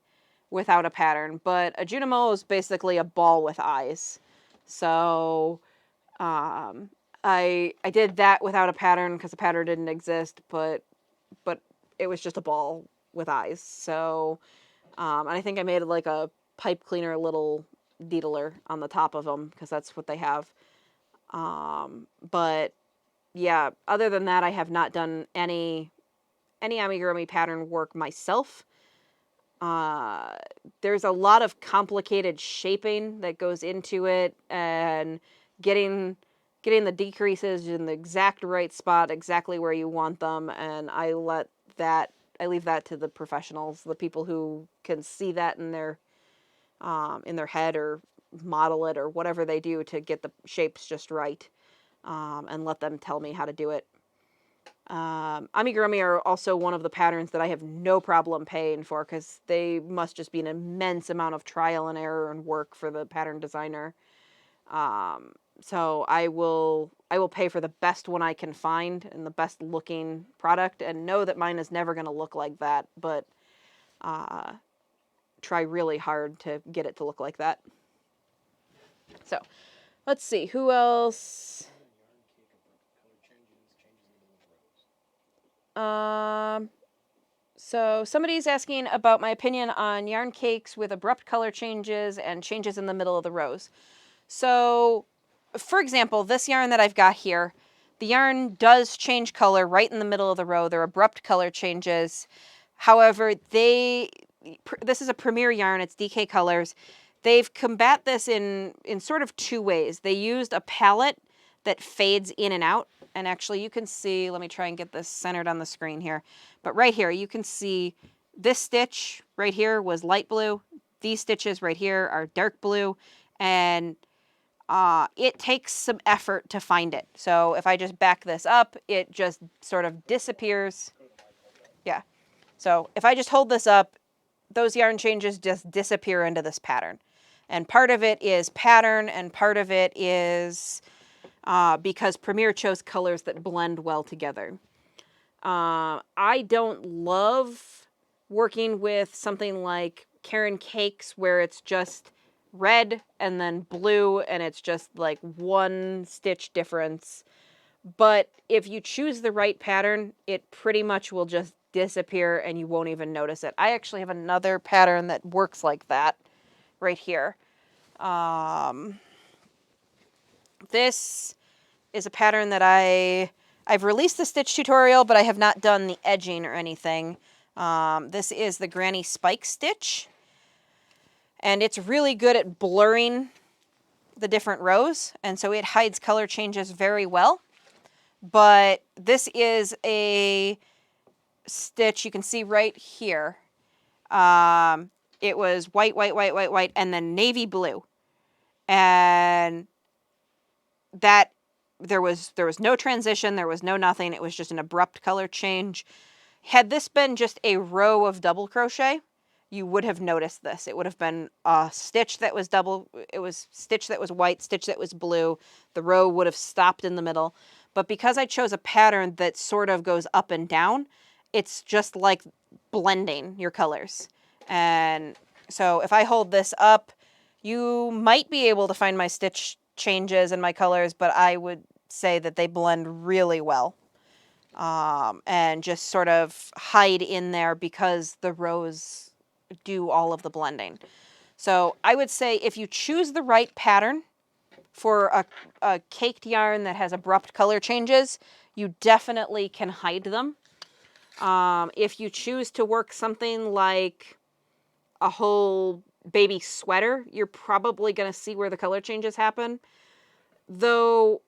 without a pattern, but a Junimo is basically a ball with eyes. So I did that without a pattern because the pattern didn't exist, but it was just a ball with eyes. So and I think I made like a pipe cleaner little needler on the top of them because that's what they have. But yeah, other than that, I have not done any amigurumi pattern work myself. There's a lot of complicated shaping that goes into it, and getting the decreases in the exact right spot, exactly where you want them, and I leave that to the professionals, the people who can see that in their head or model it or whatever they do to get the shapes just right, and let them tell me how to do it. Amigurumi are also one of the patterns that I have no problem paying for because they must just be an immense amount of trial and error and work for the pattern designer. So I will pay for the best one I can find and the best looking product, and know that mine is never going to look like that, but try really hard to get it to look like that. So let's see, who else? So somebody's asking about my opinion on yarn cakes with abrupt color changes and changes in the middle of the rows. So, for example, this yarn that I've got here, the yarn does change color right in the middle of the row. They're abrupt color changes. However, this is a Premier yarn. It's DK Colors. They've combat this in sort of two ways. They used a palette that fades in and out. And actually, you can see, let me try and get this centered on the screen here. But right here, you can see this stitch right here was light blue. These stitches right here are dark blue. And it takes some effort to find it. So if I just back this up, it just sort of disappears. Yeah. So if I just hold this up, those yarn changes just disappear into this pattern. And part of it is pattern, and part of it is because Premier chose colors that blend well together. I don't love working with something like Karen Cakes where it's just red and then blue and it's just like one stitch difference. But if you choose the right pattern, it pretty much will just disappear and you won't even notice it. I actually have another pattern that works like that right here. This is a pattern that I've released the stitch tutorial, but I have not done the edging or anything. This is the Granny Spike stitch, and it's really good at blurring the different rows, and so it hides color changes very well. But this is a stitch you can see right here. It was white, white, white, white, white, and then navy blue. And that there was no transition, there was no nothing. It was just an abrupt color change. Had this been just a row of double crochet, you would have noticed this. It would have been a stitch that was stitch that was white, stitch that was blue. The row would have stopped in the middle. But because I chose a pattern that sort of goes up and down, it's just like blending your colors. And so if I hold this up, you might be able to find my stitch changes and my colors, but I would say that they blend really well. And just sort of hide in there because the rows do all of the blending. So I would say if you choose the right pattern for a caked yarn that has abrupt color changes, you definitely can hide them. If you choose to work something like a whole baby sweater, you're probably going to see where the color changes happen. Though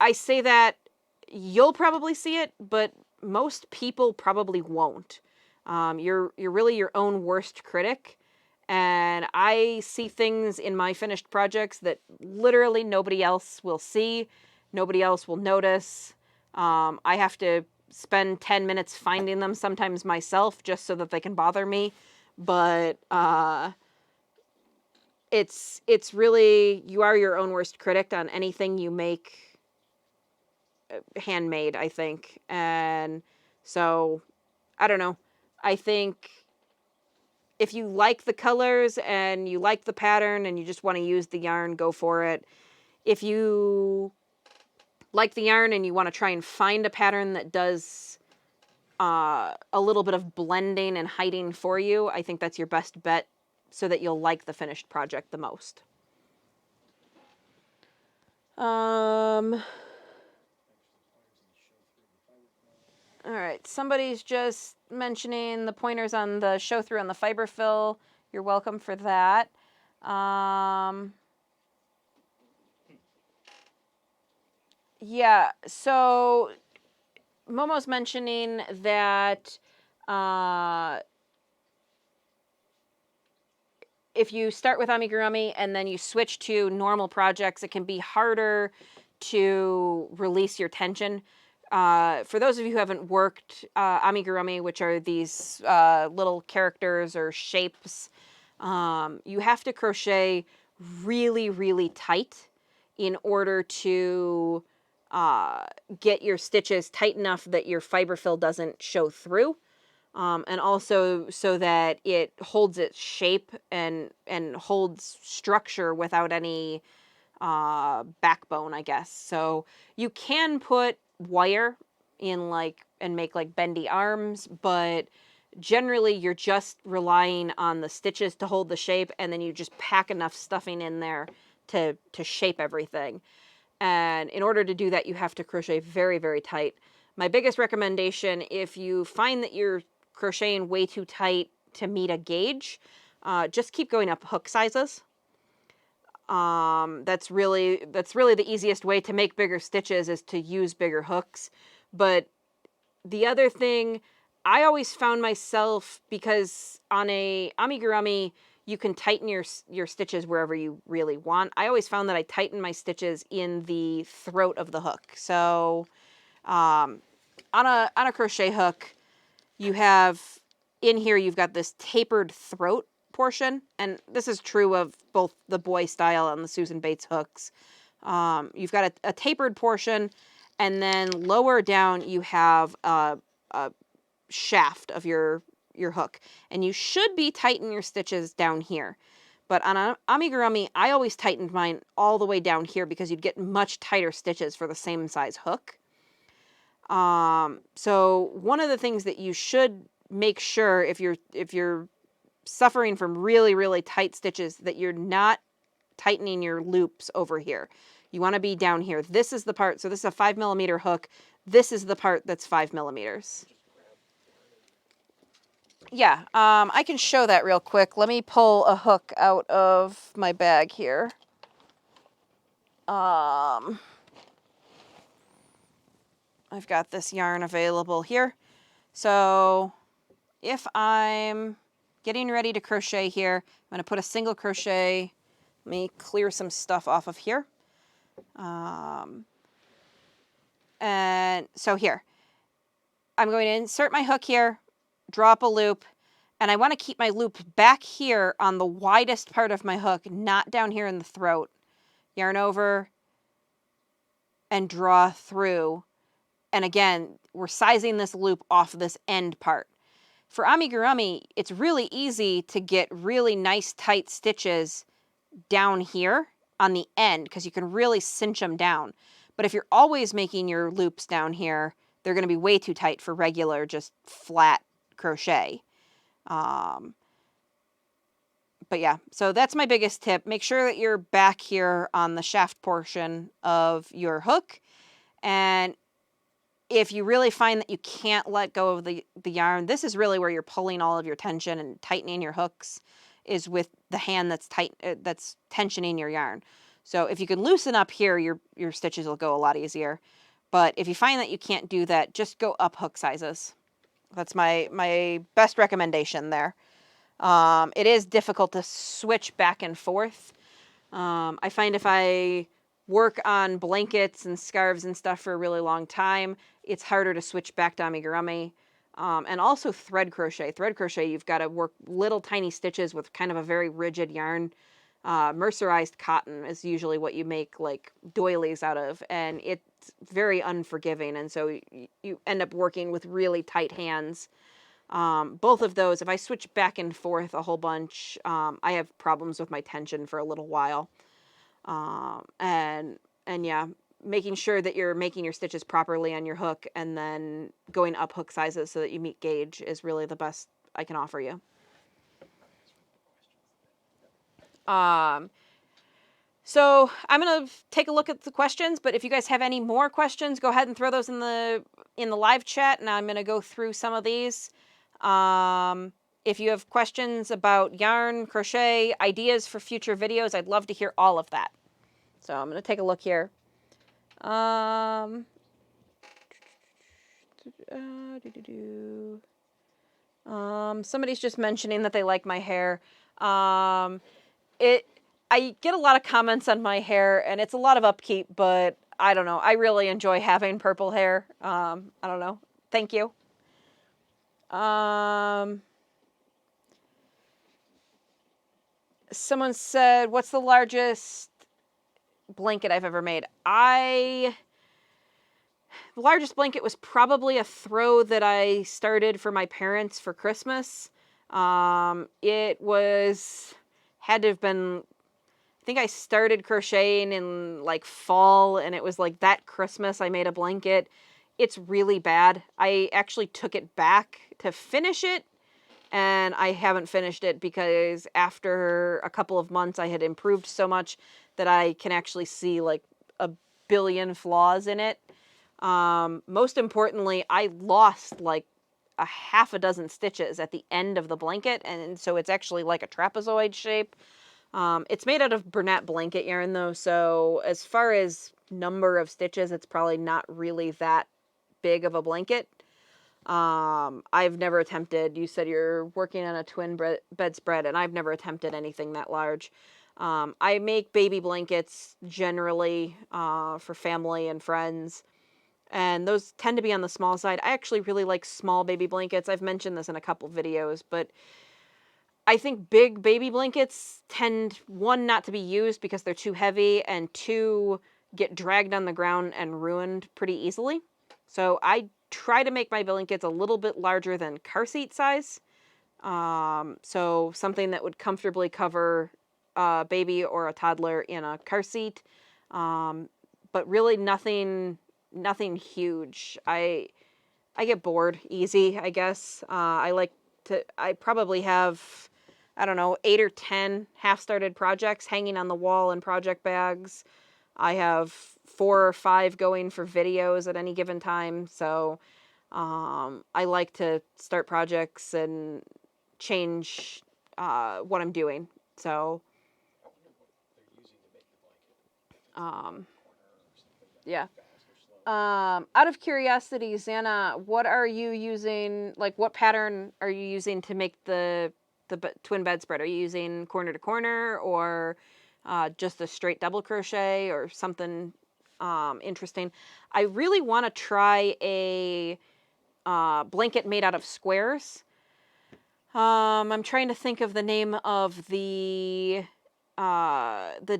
I say that you'll probably see it, but most people probably won't. You're really your own worst critic. And I see things in my finished projects that literally nobody else will see, nobody else will notice. I have to spend 10 minutes finding them sometimes myself just so that they can bother me. But it's really, you are your own worst critic on anything you make handmade, I think. And so, I don't know. I think if you like the colors and you like the pattern and you just want to use the yarn, go for it. If you like the yarn and you want to try and find a pattern that does a little bit of blending and hiding for you, I think that's your best bet so that you'll like the finished project the most. All right, somebody's just mentioning the pointers on the show through on the fiber fill. You're welcome for that. Yeah, so Momo's mentioning that if you start with amigurumi and then you switch to normal projects, it can be harder to release your tension. For those of you who haven't worked amigurumi, which are these little characters or shapes, you have to crochet really, really tight in order to get your stitches tight enough that your fiber fill doesn't show through. And also so that it holds its shape and holds structure without any backbone, I guess. So you can put wire in and make like bendy arms, but generally you're just relying on the stitches to hold the shape, and then you just pack enough stuffing in there to shape everything. And in order to do that, you have to crochet very, very tight. My biggest recommendation, if you find that you're crocheting way too tight to meet a gauge, just keep going up hook sizes. That's really the easiest way to make bigger stitches, is to use bigger hooks. But the other thing, I always found myself, because on a amigurumi you can tighten your stitches wherever you really want. I always found that I tighten my stitches in the throat of the hook. So on a crochet hook, you have in here, you've got this tapered throat portion, and this is true of both the boy style and the Susan Bates hooks. You've got a tapered portion, and then lower down you have a shaft of your hook, and you should be tightening your stitches down here. But on amigurumi, I always tightened mine all the way down here because you'd get much tighter stitches for the same size hook. So one of the things that you should make sure if you're suffering from really, really tight stitches, that you're not tightening your loops over here. You want to be down here. This is the part, so this is a 5mm hook. This is the part that's 5mm. Yeah, I can show that real quick. Let me pull a hook out of my bag here. I've got this yarn available here. So if I'm getting ready to crochet here, I'm going to put a single crochet. Let me clear some stuff off of here. And so here, I'm going to insert my hook here, drop a loop, and I want to keep my loop back here on the widest part of my hook, not down here in the throat. Yarn over and draw through. And again, we're sizing this loop off this end part. For amigurumi, it's really easy to get really nice tight stitches down here on the end because you can really cinch them down. But if you're always making your loops down here, they're going to be way too tight for regular, just flat crochet. But yeah, so that's my biggest tip. Make sure that you're back here on the shaft portion of your hook. And if you really find that you can't let go of the yarn, this is really where you're pulling all of your tension and tightening your hooks, is with the hand that's that's tensioning your yarn. So if you can loosen up here, your stitches will go a lot easier. But if you find that you can't do that, just go up hook sizes. That's my best recommendation there. It is difficult to switch back and forth. I find if I work on blankets and scarves and stuff for a really long time, it's harder to switch back to amigurumi. And also thread crochet. Thread crochet, you've got to work little tiny stitches with kind of a very rigid yarn. Mercerized cotton is usually what you make like doilies out of, and it's very unforgiving, and so you end up working with really tight hands. Both of those, if I switch back and forth a whole bunch, I have problems with my tension for a little while. And yeah, making sure that you're making your stitches properly on your hook and then going up hook sizes so that you meet gauge is really the best I can offer you. So I'm going to take a look at the questions, but if you guys have any more questions, go ahead and throw those in the live chat, and I'm going to go through some of these. If you have questions about yarn, crochet, ideas for future videos, I'd love to hear all of that. So I'm going to take a look here. Somebody's just mentioning that they like my hair. I get a lot of comments on my hair, and it's a lot of upkeep, but I don't know. I really enjoy having purple hair. I don't know. Thank you. Someone said, what's the largest blanket I've ever made? The largest blanket was probably a throw that I started for my parents for Christmas. It had to have been, I think I started crocheting in like fall, and it was like that Christmas I made a blanket. It's really bad. I actually took it back to finish it, and I haven't finished it because after a couple of months I had improved so much that I can actually see like a billion flaws in it. Most importantly, I lost like a half a dozen stitches at the end of the blanket, and so it's actually like a trapezoid shape. It's made out of Bernat blanket yarn though, so as far as number of stitches, it's probably not really that big of a blanket. I've never attempted, you said you're working on a twin bedspread, and I've never attempted anything that large. I make baby blankets generally for family and friends, and those tend to be on the small side. I actually really like small baby blankets. I've mentioned this in a couple videos, but I think big baby blankets tend, one, not to be used because they're too heavy, and two, get dragged on the ground and ruined pretty easily. So I try to make my blankets a little bit larger than car seat size. So something that would comfortably cover a baby or a toddler in a car seat. But really nothing huge. I get bored easy, I guess. I probably have, I don't know, 8 or 10 half-started projects hanging on the wall in project bags. I have 4 or 5 going for videos at any given time. So I like to start projects and change what I'm doing. So, I wonder what they're using to make the blanket. um, Corner or something that yeah. fast or slow. Out of curiosity, Xana, what are you using? Like, what pattern are you using to make the twin bedspread? Are you using corner to corner, or just a straight double crochet, or something interesting? I really want to try a blanket made out of squares. I'm trying to think of the name of the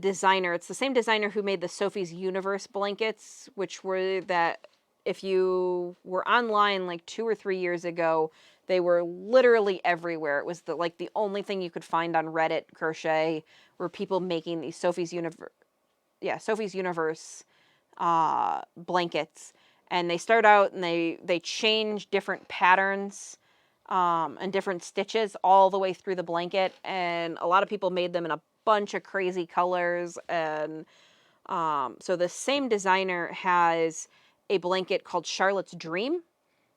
designer. It's the same designer who made the Sophie's Universe blankets, which were that if you were online like 2 or 3 years ago, they were literally everywhere. It was the only thing you could find on Reddit crochet were people making these Sophie's Universe blankets. And they start out and they change different patterns and different stitches all the way through the blanket. And a lot of people made them in a bunch of crazy colors. And so the same designer has a blanket called Charlotte's Dream,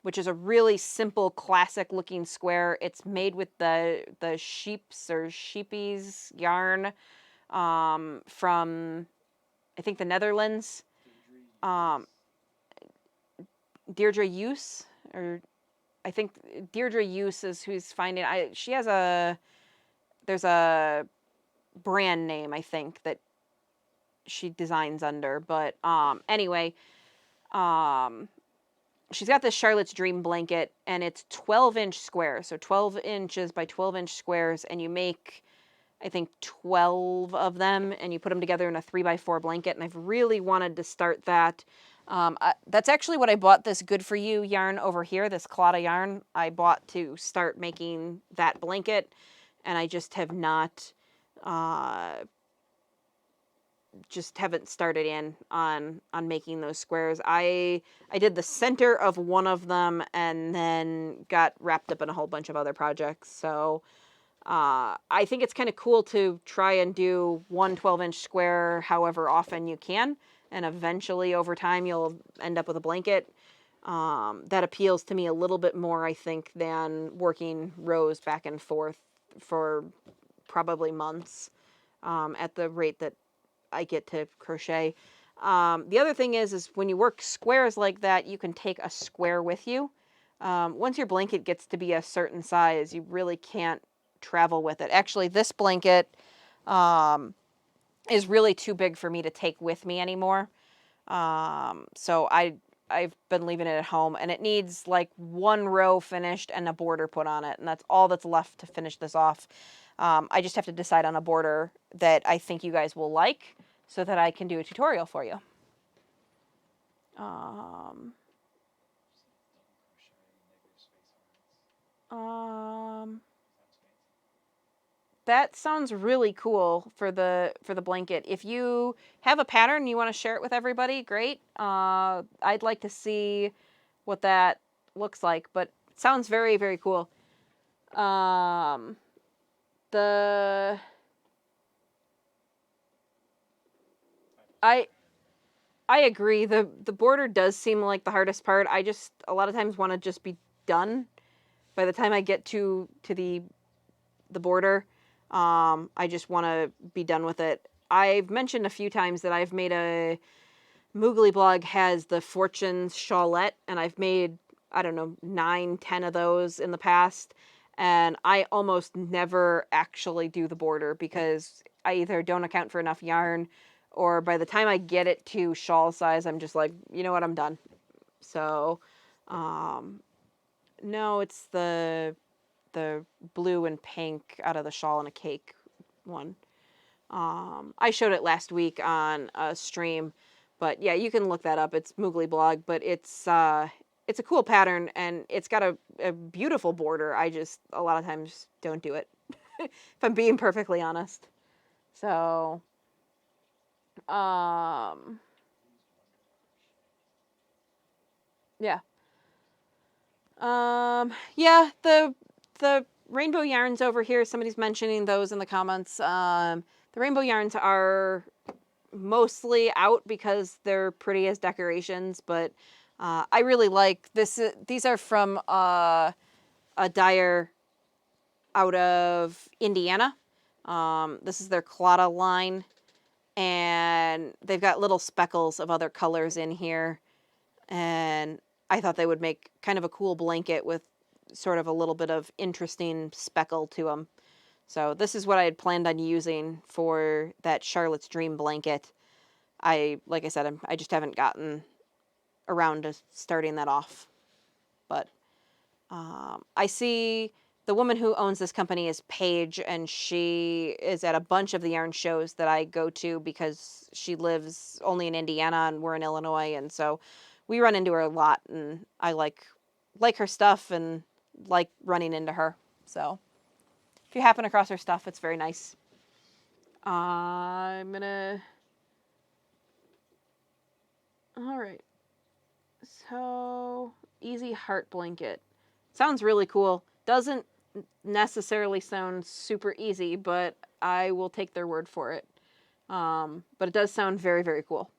which is a really simple, classic looking square. It's made with the sheep's or sheepies yarn from, I think, the Netherlands. Deirdre Use, or I think Deirdre Use is who's finding. There's a brand name, I think, that she designs under. But anyway, she's got this Charlotte's Dream blanket, and it's 12-inch squares, so 12 inches by 12-inch squares, and you make, I think, 12 of them, and you put them together in a 3x4 blanket. And I've really wanted to start that. That's actually what I bought this Good For You yarn over here, this Clawda yarn. I bought to start making that blanket, and I just have not, just haven't started in on making those squares. I did the center of one of them and then got wrapped up in a whole bunch of other projects. So I think it's kind of cool to try and do one 12-inch square however often you can, and eventually over time you'll end up with a blanket. That appeals to me a little bit more, I think, than working rows back and forth for probably months at the rate that I get to crochet. The other thing is when you work squares like that, you can take a square with you. Once your blanket gets to be a certain size, you really can't travel with it. Actually, this blanket is really too big for me to take with me anymore. So I've been leaving it at home, and it needs like one row finished and a border put on it, and that's all that's left to finish this off. I just have to decide on a border that I think you guys will like so that I can do a tutorial for you. Um, that sounds really cool for the blanket. If you have a pattern and you want to share it with everybody, great. I'd like to see what that looks like, but it sounds very, very cool. The I agree. The border does seem like the hardest part. I just a lot of times want to just be done by the time I get to the border. I just want to be done with it. I've mentioned a few times that I've made a Moogly blog has the Fortunes shawlette, and I've made, I don't know, 9, 10 of those in the past, and I almost never actually do the border because I either don't account for enough yarn, or by the time I get it to shawl size, I'm just like, you know what, I'm done. So, no, it's the the blue and pink out of the shawl and a cake one. I showed it last week on a stream, but yeah, you can look that up. It's Moogly Blog, but it's a cool pattern and it's got a beautiful border. I just a lot of times don't do it, if I'm being perfectly honest. So, yeah. Yeah, the rainbow yarns over here, somebody's mentioning those in the comments. The rainbow yarns are mostly out because they're pretty as decorations, but I really like this. These are from a dyer out of Indiana. This is their Clatta line, and they've got little speckles of other colors in here, and I thought they would make kind of a cool blanket with sort of a little bit of interesting speckle to them. So this is what I had planned on using for that Charlotte's Dream blanket. Like I said, I just haven't gotten around to starting that off. But I see the woman who owns this company is Paige, and she is at a bunch of the yarn shows that I go to because she lives only in Indiana and we're in Illinois, and so we run into her a lot, and I like her stuff and like running into her. So if you happen across her stuff, it's very nice. I'm gonna... All right. So, Easy Heart Blanket. Sounds really cool. Doesn't necessarily sound super easy, but I will take their word for it. But it does sound very, very cool.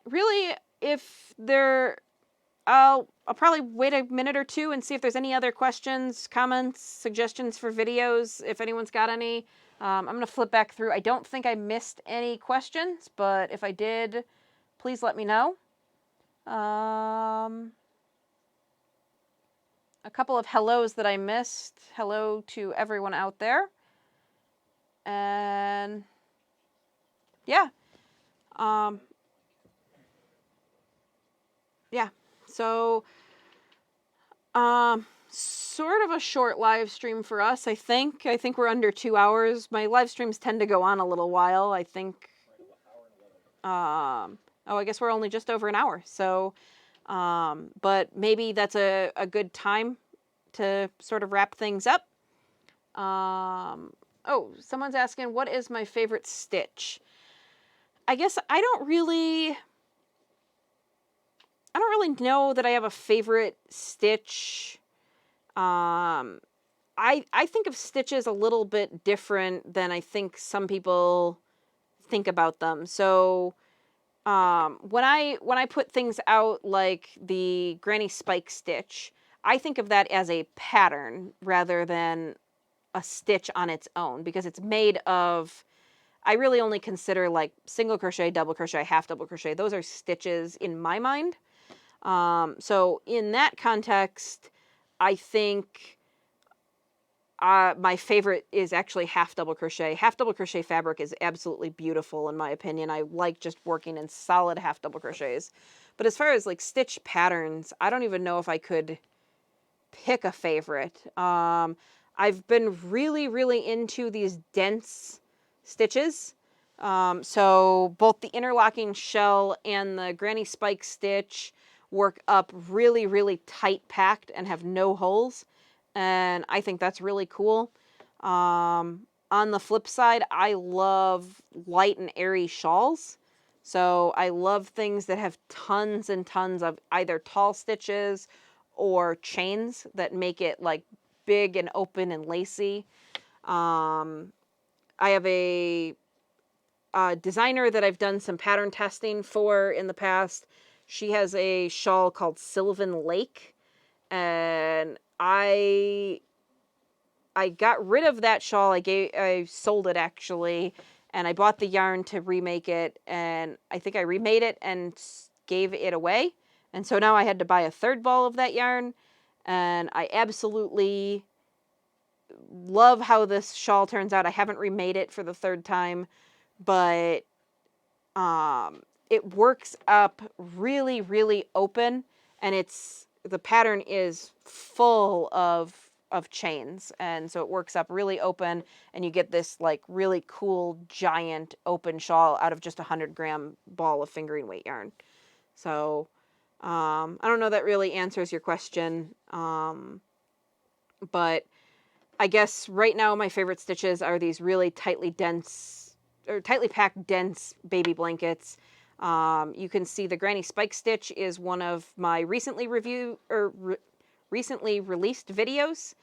Really, if there... I'll probably wait a minute or two and see if there's any other questions, comments, suggestions for videos, if anyone's got any. I'm going to flip back through. I don't think I missed any questions, but if I did, please let me know. A couple of hellos that I missed. Hello to everyone out there. And yeah. Yeah. So, sort of a short live stream for us, I think. I think we're under 2 hours. My live streams tend to go on a little while, I think. Oh, I guess we're only just over an hour. So, but maybe that's a good time to sort of wrap things up. Oh, someone's asking, what is my favorite stitch? I guess I don't really know that I have a favorite stitch. I think of stitches a little bit different than I think some people think about them. So when I put things out like the Granny Spike stitch, I think of that as a pattern rather than a stitch on its own, because it's made of, I really only consider like single crochet, double crochet, half double crochet. Those are stitches in my mind. So in that context, I think my favorite is actually half double crochet. Half double crochet fabric is absolutely beautiful in my opinion. I like just working in solid half double crochets. But as far as like stitch patterns, I don't even know if I could pick a favorite. I've been really, really into these dense stitches. So both the interlocking shell and the Granny Spike stitch work up really, really tight packed and have no holes. And I think that's really cool. On the flip side, I love light and airy shawls. So I love things that have tons and tons of either tall stitches or chains that make it like big and open and lacy. I have a designer that I've done some pattern testing for in the past. She has a shawl called Sylvan Lake, and I got rid of that shawl. I sold it actually, and I bought the yarn to remake it, and I think I remade it and gave it away. And so now I had to buy a third ball of that yarn, and I absolutely love how this shawl turns out. I haven't remade it for the third time, but it works up really, really open, and it's the pattern is full of chains, and so it works up really open, and you get this like really cool giant open shawl out of just a 100-gram ball of fingering weight yarn. So I don't know that really answers your question, but I guess right now my favorite stitches are these really tightly packed dense baby blankets. You can see the Granny Spike stitch is one of my recently released videos,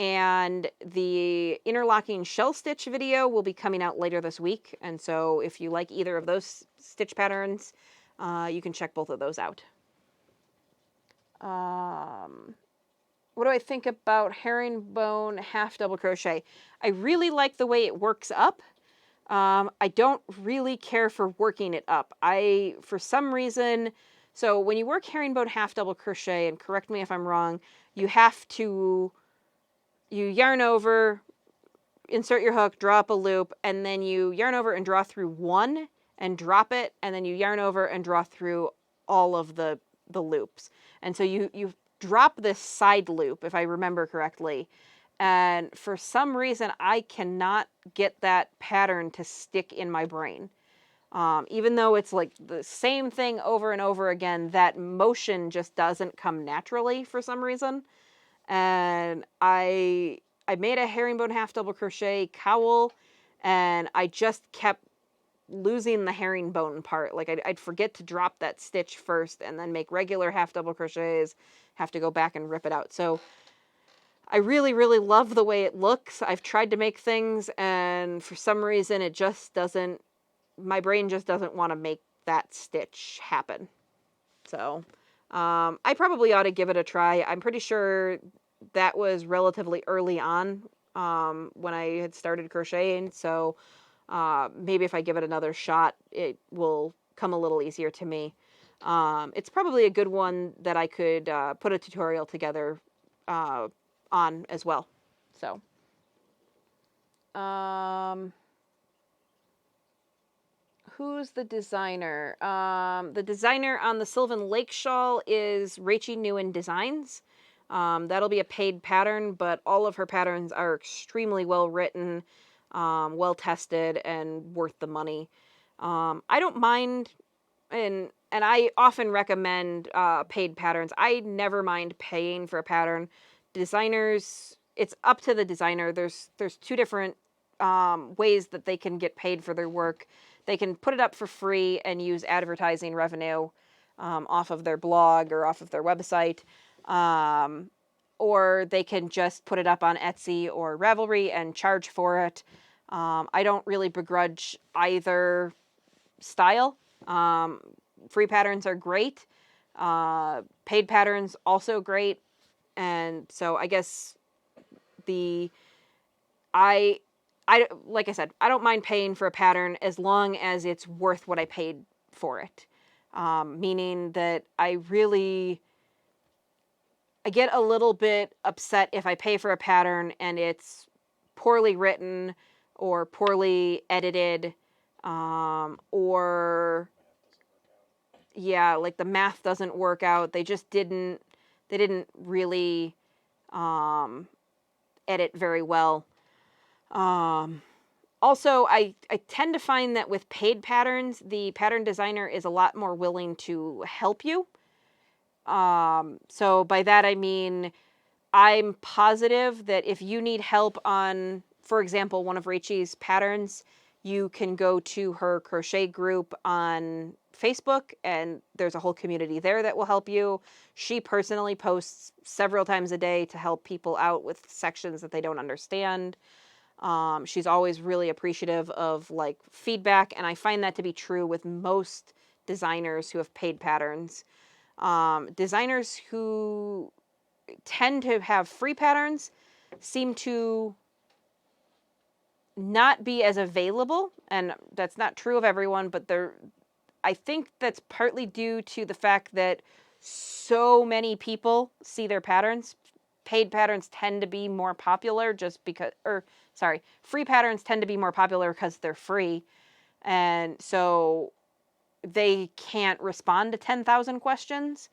and the Interlocking shell stitch video will be coming out later this week. And so if you like either of those stitch patterns, you can check both of those out. What do I think about herringbone half double crochet? I really like the way it works up. I don't really care for working it up. For some reason, so when you work herringbone half double crochet, and correct me if I'm wrong, you yarn over, insert your hook, draw up a loop, and then you yarn over and draw through one and drop it, and then you yarn over and draw through all of the loops. And so you drop this side loop, if I remember correctly, and for some reason I cannot get that pattern to stick in my brain. Even though it's like the same thing over and over again, that motion just doesn't come naturally for some reason. And I made a herringbone half double crochet cowl, and I just kept losing the herringbone part. Like I'd forget to drop that stitch first and then make regular half double crochets, have to go back and rip it out. So I really, really love the way it looks. I've tried to make things, and for some reason it just doesn't, my brain just doesn't want to make that stitch happen. So I probably ought to give it a try. I'm pretty sure that was relatively early on when I had started crocheting. So maybe if I give it another shot, it will come a little easier to me. It's probably a good one that I could put a tutorial together on as well. So, who's the designer? The designer on the Sylvan Lake shawl is Rachie Newen Designs. That'll be a paid pattern, but all of her patterns are extremely well written, well tested, and worth the money. I don't mind, and I often recommend paid patterns. I never mind paying for a pattern. Designers, it's up to the designer. There's two different ways that they can get paid for their work. They can put it up for free and use advertising revenue off of their blog or off of their website. Or they can just put it up on Etsy or Ravelry and charge for it. I don't really begrudge either style. Free patterns are great. Paid patterns also great. And so I guess like I said, I don't mind paying for a pattern as long as it's worth what I paid for it. Meaning that I get a little bit upset if I pay for a pattern and it's poorly written or poorly edited, or yeah, like the math doesn't work out. They didn't really edit very well. Also, I tend to find that with paid patterns, the pattern designer is a lot more willing to help you. So by that I mean, I'm positive that if you need help on, for example, one of Rachie's patterns, you can go to her crochet group on Facebook, and there's a whole community there that will help you. She personally posts several times a day to help people out with sections that they don't understand. She's always really appreciative of like feedback, and I find that to be true with most designers who have paid patterns. Designers who tend to have free patterns seem to not be as available, and that's not true of everyone, but I think that's partly due to the fact that so many people see their patterns. Paid patterns tend to be more popular free patterns tend to be more popular because they're free, and so they can't respond to 10,000 questions,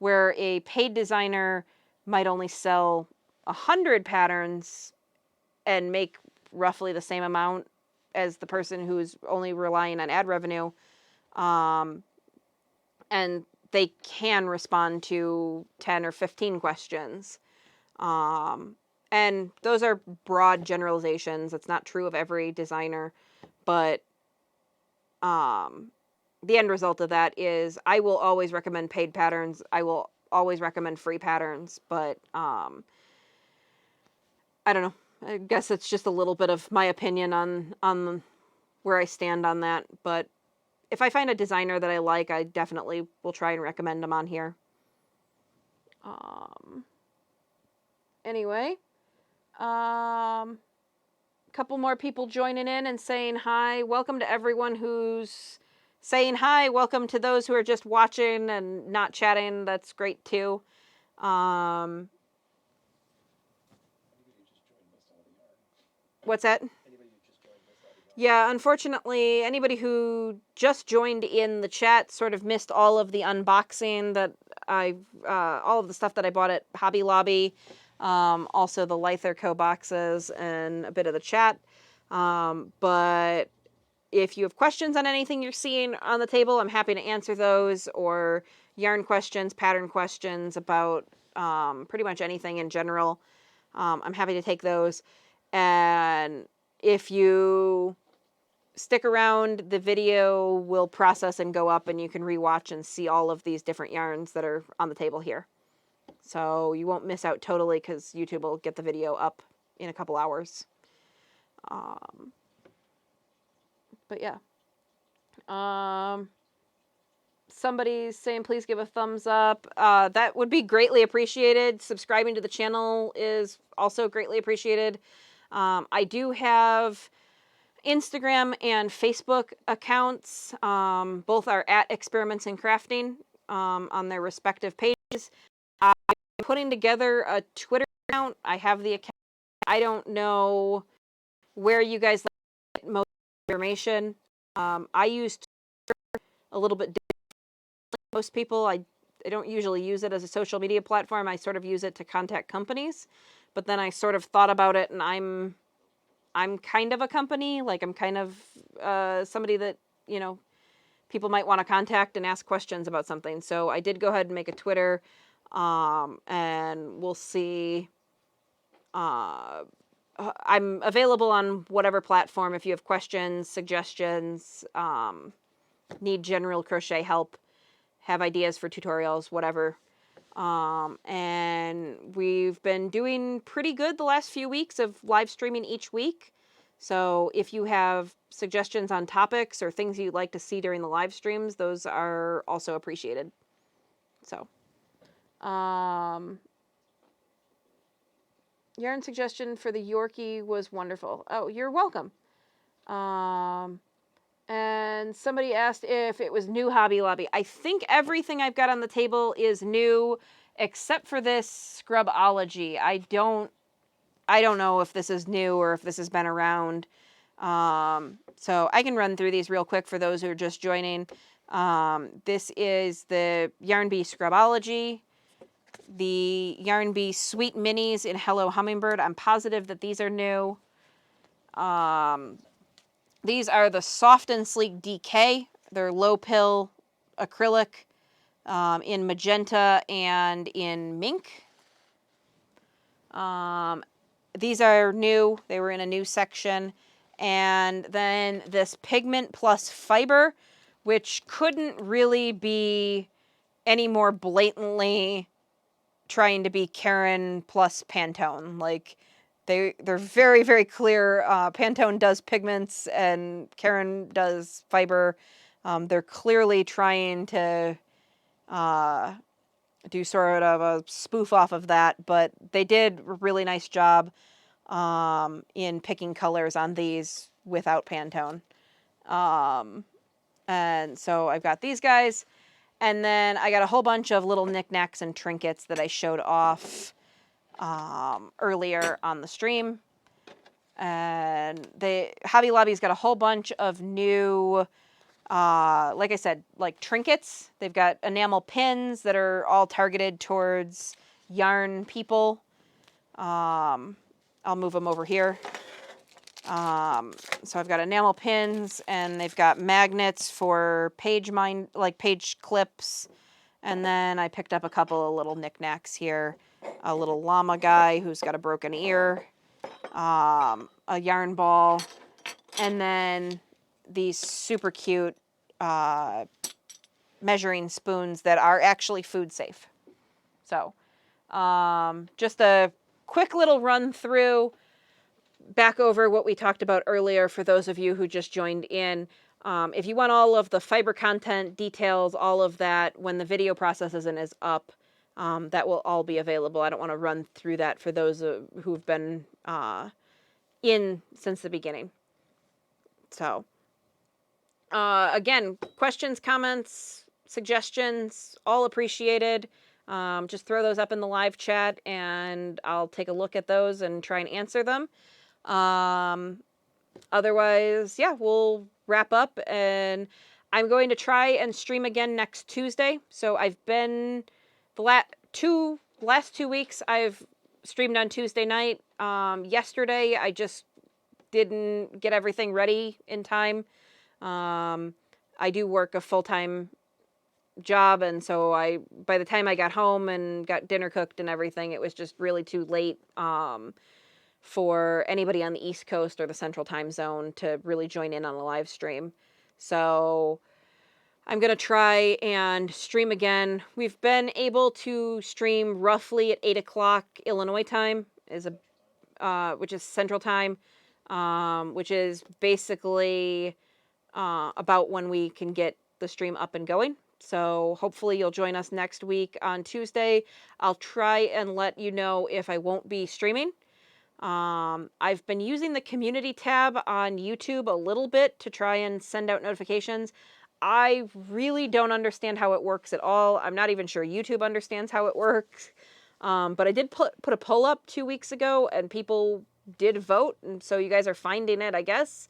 where a paid designer might only sell 100 patterns and make roughly the same amount as the person who's only relying on ad revenue. And they can respond to 10 or 15 questions. And those are broad generalizations. It's not true of every designer, but the end result of that is I will always recommend paid patterns. I will always recommend free patterns, but I don't know. I guess it's just a little bit of my opinion on where I stand on that. But if I find a designer that I like, I definitely will try and recommend them on here. Anyway, couple more people joining in and saying hi. Welcome to everyone who's saying hi. Welcome to those who are just watching and not chatting. That's great too. What's that? Yeah, unfortunately, anybody who just joined in the chat sort of missed all of the unboxing that all of the stuff that I bought at Hobby Lobby. Also the Leither Co boxes and a bit of the chat. But if you have questions on anything you're seeing on the table, I'm happy to answer those, or yarn questions, pattern questions about pretty much anything in general. I'm happy to take those. And if you stick around, the video will process and go up, and you can rewatch and see all of these different yarns that are on the table here. So you won't miss out totally, because YouTube will get the video up in a couple hours. But yeah. Somebody's saying please give a thumbs up. That would be greatly appreciated. Subscribing to the channel is also greatly appreciated. I do have Instagram and Facebook accounts. Both are at Experiments in Crafting on their respective pages. I'm putting together a Twitter account. I have the account. I don't know where you guys get most information. I use Twitter a little bit differently than most people. I don't usually use it as a social media platform. I sort of use it to contact companies. But then I sort of thought about it, and I'm kind of a company. Like, I'm kind of somebody that, you know, people might want to contact and ask questions about something. So I did go ahead and make a Twitter, and we'll see. I'm available on whatever platform if you have questions, suggestions, need general crochet help, have ideas for tutorials, whatever. And we've been doing pretty good the last few weeks of live streaming each week. So if you have suggestions on topics or things you'd like to see during the live streams, those are also appreciated. So, yarn suggestion for the Yorkie was wonderful. Oh, you're welcome. And somebody asked if it was new Hobby Lobby. I think everything I've got on the table is new, except for this Scrubology. I don't know if this is new or if this has been around. So I can run through these real quick for those who are just joining. This is the Yarn Bee Scrubology. The Yarn Bee Sweet Minis in Hello Hummingbird. I'm positive that these are new. These are the Soft and Sleek DK. They're low pill acrylic in magenta and in mink. These are new. They were in a new section. And then this Pigment Plus Fiber, which couldn't really be any more blatantly trying to be Karen plus Pantone. Like, they're very, very clear. Pantone does pigments and Karen does fiber. They're clearly trying to do sort of a spoof off of that, but they did a really nice job in picking colors on these without Pantone. And so I've got these guys, and then I got a whole bunch of little knickknacks and trinkets that I showed off earlier on the stream. And Hobby Lobby's got a whole bunch of new like I said, like trinkets. They've got enamel pins that are all targeted towards yarn people. I'll move them over here. So I've got enamel pins, and they've got magnets for page clips. And then I picked up a couple of little knickknacks here. A little llama guy who's got a broken ear, a yarn ball, and then these super cute measuring spoons that are actually food safe. So just a quick little run through, back over what we talked about earlier for those of you who just joined in. If you want all of the fiber content details, all of that, when the video processes and is up, that will all be available. I don't want to run through that for those who've been in since the beginning. So, again, questions, comments, suggestions, all appreciated. Just throw those up in the live chat, and I'll take a look at those and try and answer them. Otherwise, yeah, we'll wrap up, and I'm going to try and stream again next Tuesday. So I've been the last 2 weeks I've streamed on Tuesday night. Yesterday I just didn't get everything ready in time. I do work a full-time job, and so by the time I got home and got dinner cooked and everything, it was just really too late for anybody on the East Coast or the Central Time Zone to really join in on a live stream. So I'm going to try and stream again. We've been able to stream roughly at 8 o'clock Illinois time, which is Central Time, which is basically about when we can get the stream up and going. So hopefully you'll join us next week on Tuesday. I'll try and let you know if I won't be streaming. I've been using the community tab on YouTube a little bit to try and send out notifications. I really don't understand how it works at all. I'm not even sure YouTube understands how it works. But I did put a poll up 2 weeks ago, and people did vote, and so you guys are finding it, I guess.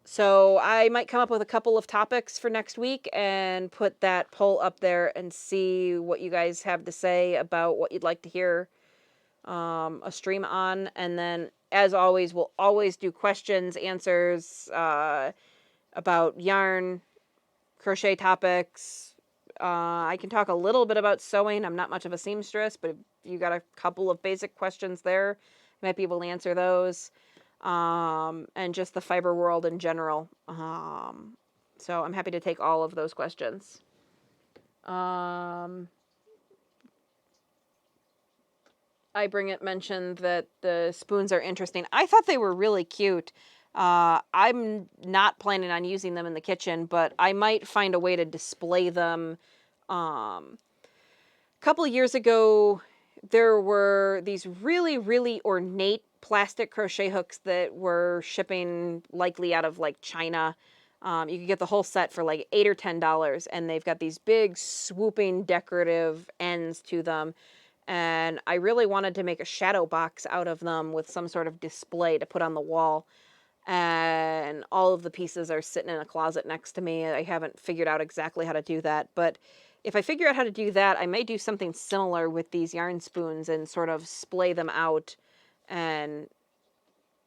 So I might come up with a couple of topics for next week and put that poll up there and see what you guys have to say about what you'd like to hear a stream on. And then, as always, we'll always do questions, answers about yarn, crochet topics. I can talk a little bit about sewing. I'm not much of a seamstress, but if you got a couple of basic questions there, I might be able to answer those. And just the fiber world in general. So I'm happy to take all of those questions. I Bring It mentioned that the spoons are interesting. I thought they were really cute. I'm not planning on using them in the kitchen, but I might find a way to display them. A couple of years ago, there were these really, really ornate plastic crochet hooks that were shipping likely out of like China. You could get the whole set for like $8 or $10, and they've got these big swooping decorative ends to them. And I really wanted to make a shadow box out of them with some sort of display to put on the wall. And all of the pieces are sitting in a closet next to me. I haven't figured out exactly how to do that, but if I figure out how to do that, I may do something similar with these yarn spoons and sort of splay them out and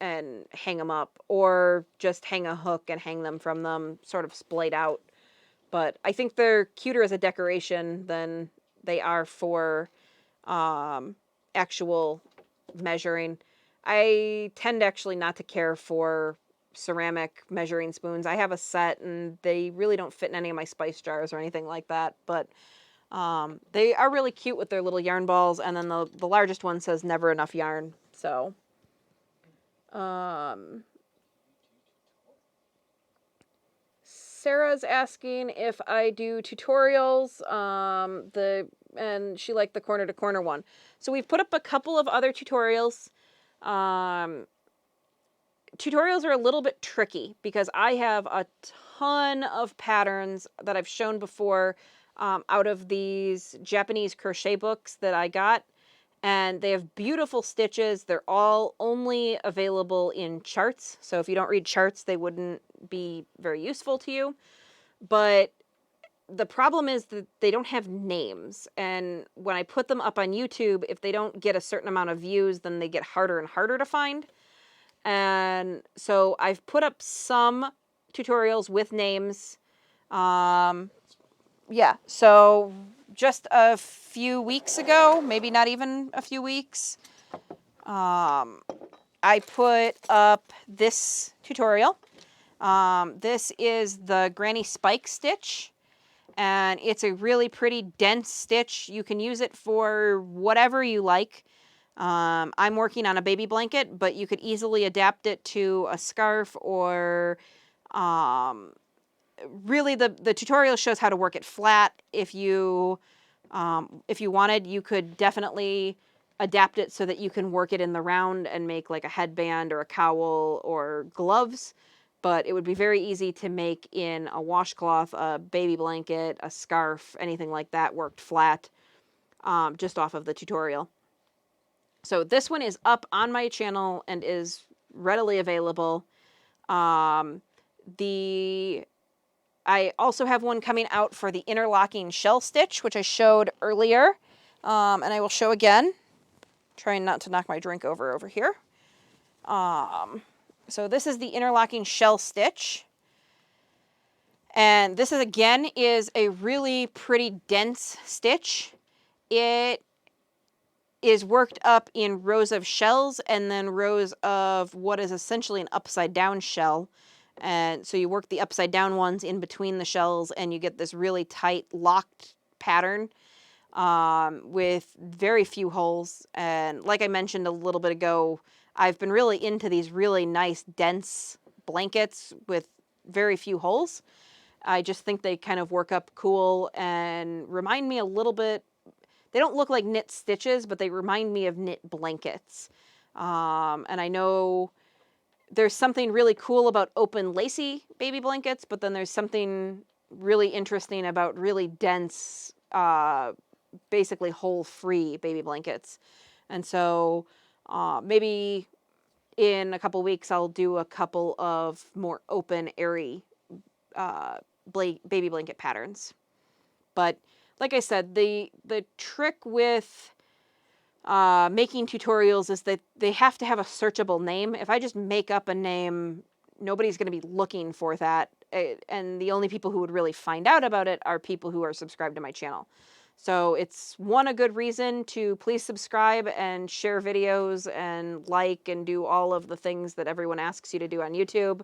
hang them up, or just hang a hook and hang them from them sort of splayed out. But I think they're cuter as a decoration than they are for actual measuring. I tend actually not to care for ceramic measuring spoons. I have a set, and they really don't fit in any of my spice jars or anything like that, but they are really cute with their little yarn balls, and then the largest one says never enough yarn. So Sarah's asking if I do tutorials, and she liked the corner to corner one. So we've put up a couple of other tutorials. Tutorials are a little bit tricky because I have a ton of patterns that I've shown before out of these Japanese crochet books that I got. And they have beautiful stitches. They're all only available in charts. So if you don't read charts, they wouldn't be very useful to you. But the problem is that they don't have names. And when I put them up on YouTube, if they don't get a certain amount of views, then they get harder and harder to find. And so I've put up some tutorials with names. Yeah, so just a few weeks ago, maybe not even a few weeks, I put up this tutorial. This is the Granny Spike stitch, and it's a really pretty dense stitch. You can use it for whatever you like. I'm working on a baby blanket, but you could easily adapt it to a scarf, or really the tutorial shows how to work it flat. If you wanted, you could definitely adapt it so that you can work it in the round and make like a headband or a cowl or gloves. But it would be very easy to make in a washcloth, a baby blanket, a scarf, anything like that worked flat, just off of the tutorial. So this one is up on my channel and is readily available. I also have one coming out for the interlocking shell stitch, which I showed earlier, and I will show again. Trying not to knock my drink over here. So this is the interlocking shell stitch. And this is, again, is a really pretty dense stitch. It is worked up in rows of shells and then rows of what is essentially an upside down shell. And so you work the upside down ones in between the shells, and you get this really tight locked pattern with very few holes. And like I mentioned a little bit ago, I've been really into these really nice dense blankets with very few holes. I just think they kind of work up cool and remind me a little bit. They don't look like knit stitches, but they remind me of knit blankets. And I know there's something really cool about open lacy baby blankets, but then there's something really interesting about really dense, basically hole-free baby blankets. And so maybe in a couple weeks I'll do a couple of more open, airy baby blanket patterns. But like I said, the trick with making tutorials is that they have to have a searchable name. If I just make up a name, nobody's going to be looking for that. And the only people who would really find out about it are people who are subscribed to my channel. So it's a good reason to please subscribe and share videos and like and do all of the things that everyone asks you to do on YouTube,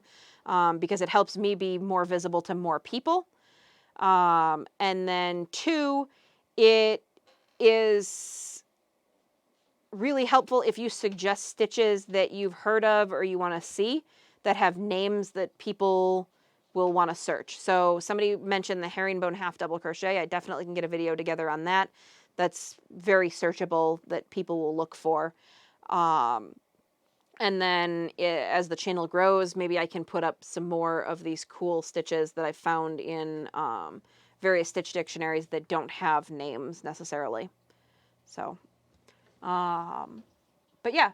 because it helps me be more visible to more people. And then 2, it is really helpful if you suggest stitches that you've heard of or you want to see that have names that people will want to search. So somebody mentioned the herringbone half double crochet. I definitely can get a video together on that. That's very searchable, that people will look for. And then as the channel grows, maybe I can put up some more of these cool stitches that I found in various stitch dictionaries that don't have names necessarily. So, but yeah,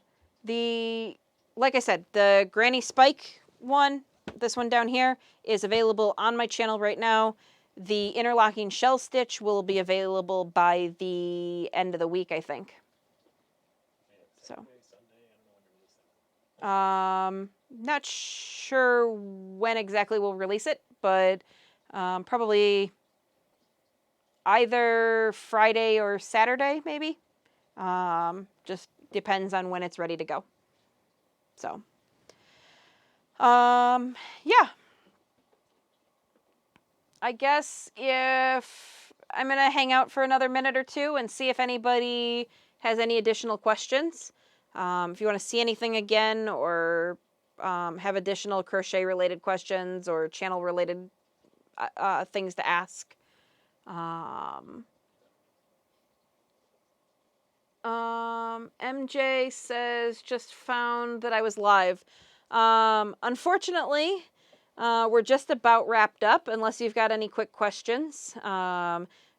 like I said, the Granny Spike one, this one down here, is available on my channel right now. The interlocking shell stitch will be available by the end of the week, I think. So, not sure when exactly we'll release it, but probably either Friday or Saturday, maybe. Just depends on when it's ready to go. So, yeah. I guess if I'm going to hang out for another minute or two and see if anybody has any additional questions. If you want to see anything again, or have additional crochet related questions or channel related things to ask. MJ says, just found that I was live. Unfortunately, we're just about wrapped up, unless you've got any quick questions.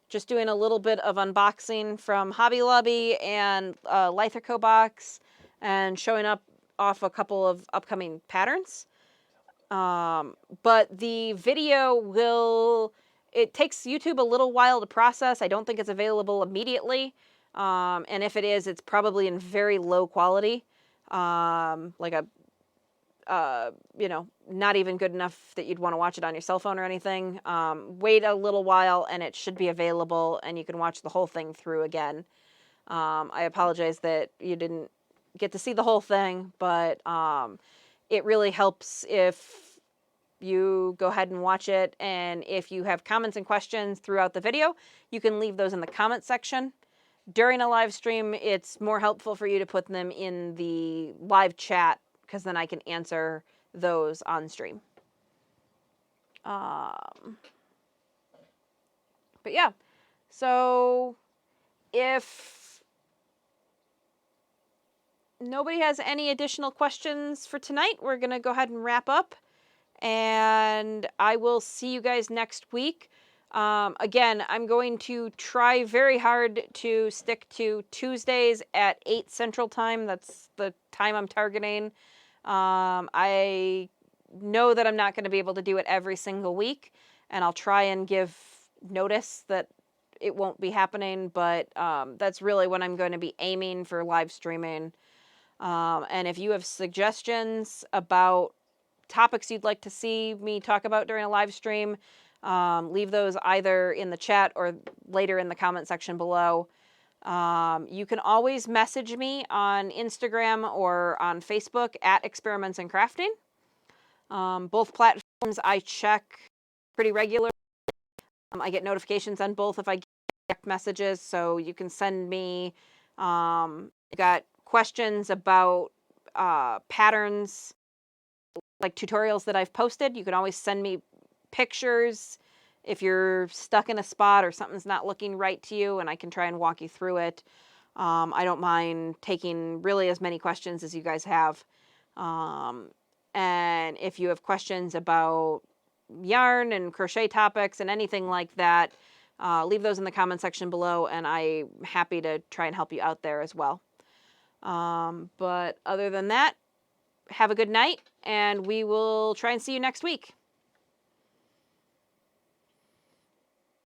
just doing a little bit of unboxing from Hobby Lobby and Leither box, and showing off a couple of upcoming patterns. But the video it takes YouTube a little while to process. I don't think it's available immediately. And if it is, it's probably in very low quality. Like not even good enough that you'd want to watch it on your cell phone or anything. Wait a little while and it should be available and you can watch the whole thing through again. I apologize that you didn't get to see the whole thing, but it really helps if you go ahead and watch it. And if you have comments and questions throughout the video, you can leave those in the comment section. During a live stream, it's more helpful for you to put them in the live chat, because then I can answer those on stream. But yeah, so if nobody has any additional questions for tonight, we're going to go ahead and wrap up. And I will see you guys next week. Again, I'm going to try very hard to stick to Tuesdays at 8 Central Time. That's the time I'm targeting. I know that I'm not going to be able to do it every single week, and I'll try and give notice that it won't be happening, but that's really when I'm going to be aiming for live streaming. And if you have suggestions about topics you'd like to see me talk about during a live stream, leave those either in the chat or later in the comment section below. You can always message me on Instagram or on Facebook at Experiments in Crafting. Both platforms I check pretty regularly. I get notifications on both if I get messages, so you can send me. Got questions about patterns, like tutorials that I've posted. You can always send me pictures if you're stuck in a spot or something's not looking right to you, and I can try and walk you through it. I don't mind taking really as many questions as you guys have. And if you have questions about yarn and crochet topics and anything like that, leave those in the comment section below, and I'm happy to try and help you out there as well. But other than that, have a good night, and we will try and see you next week.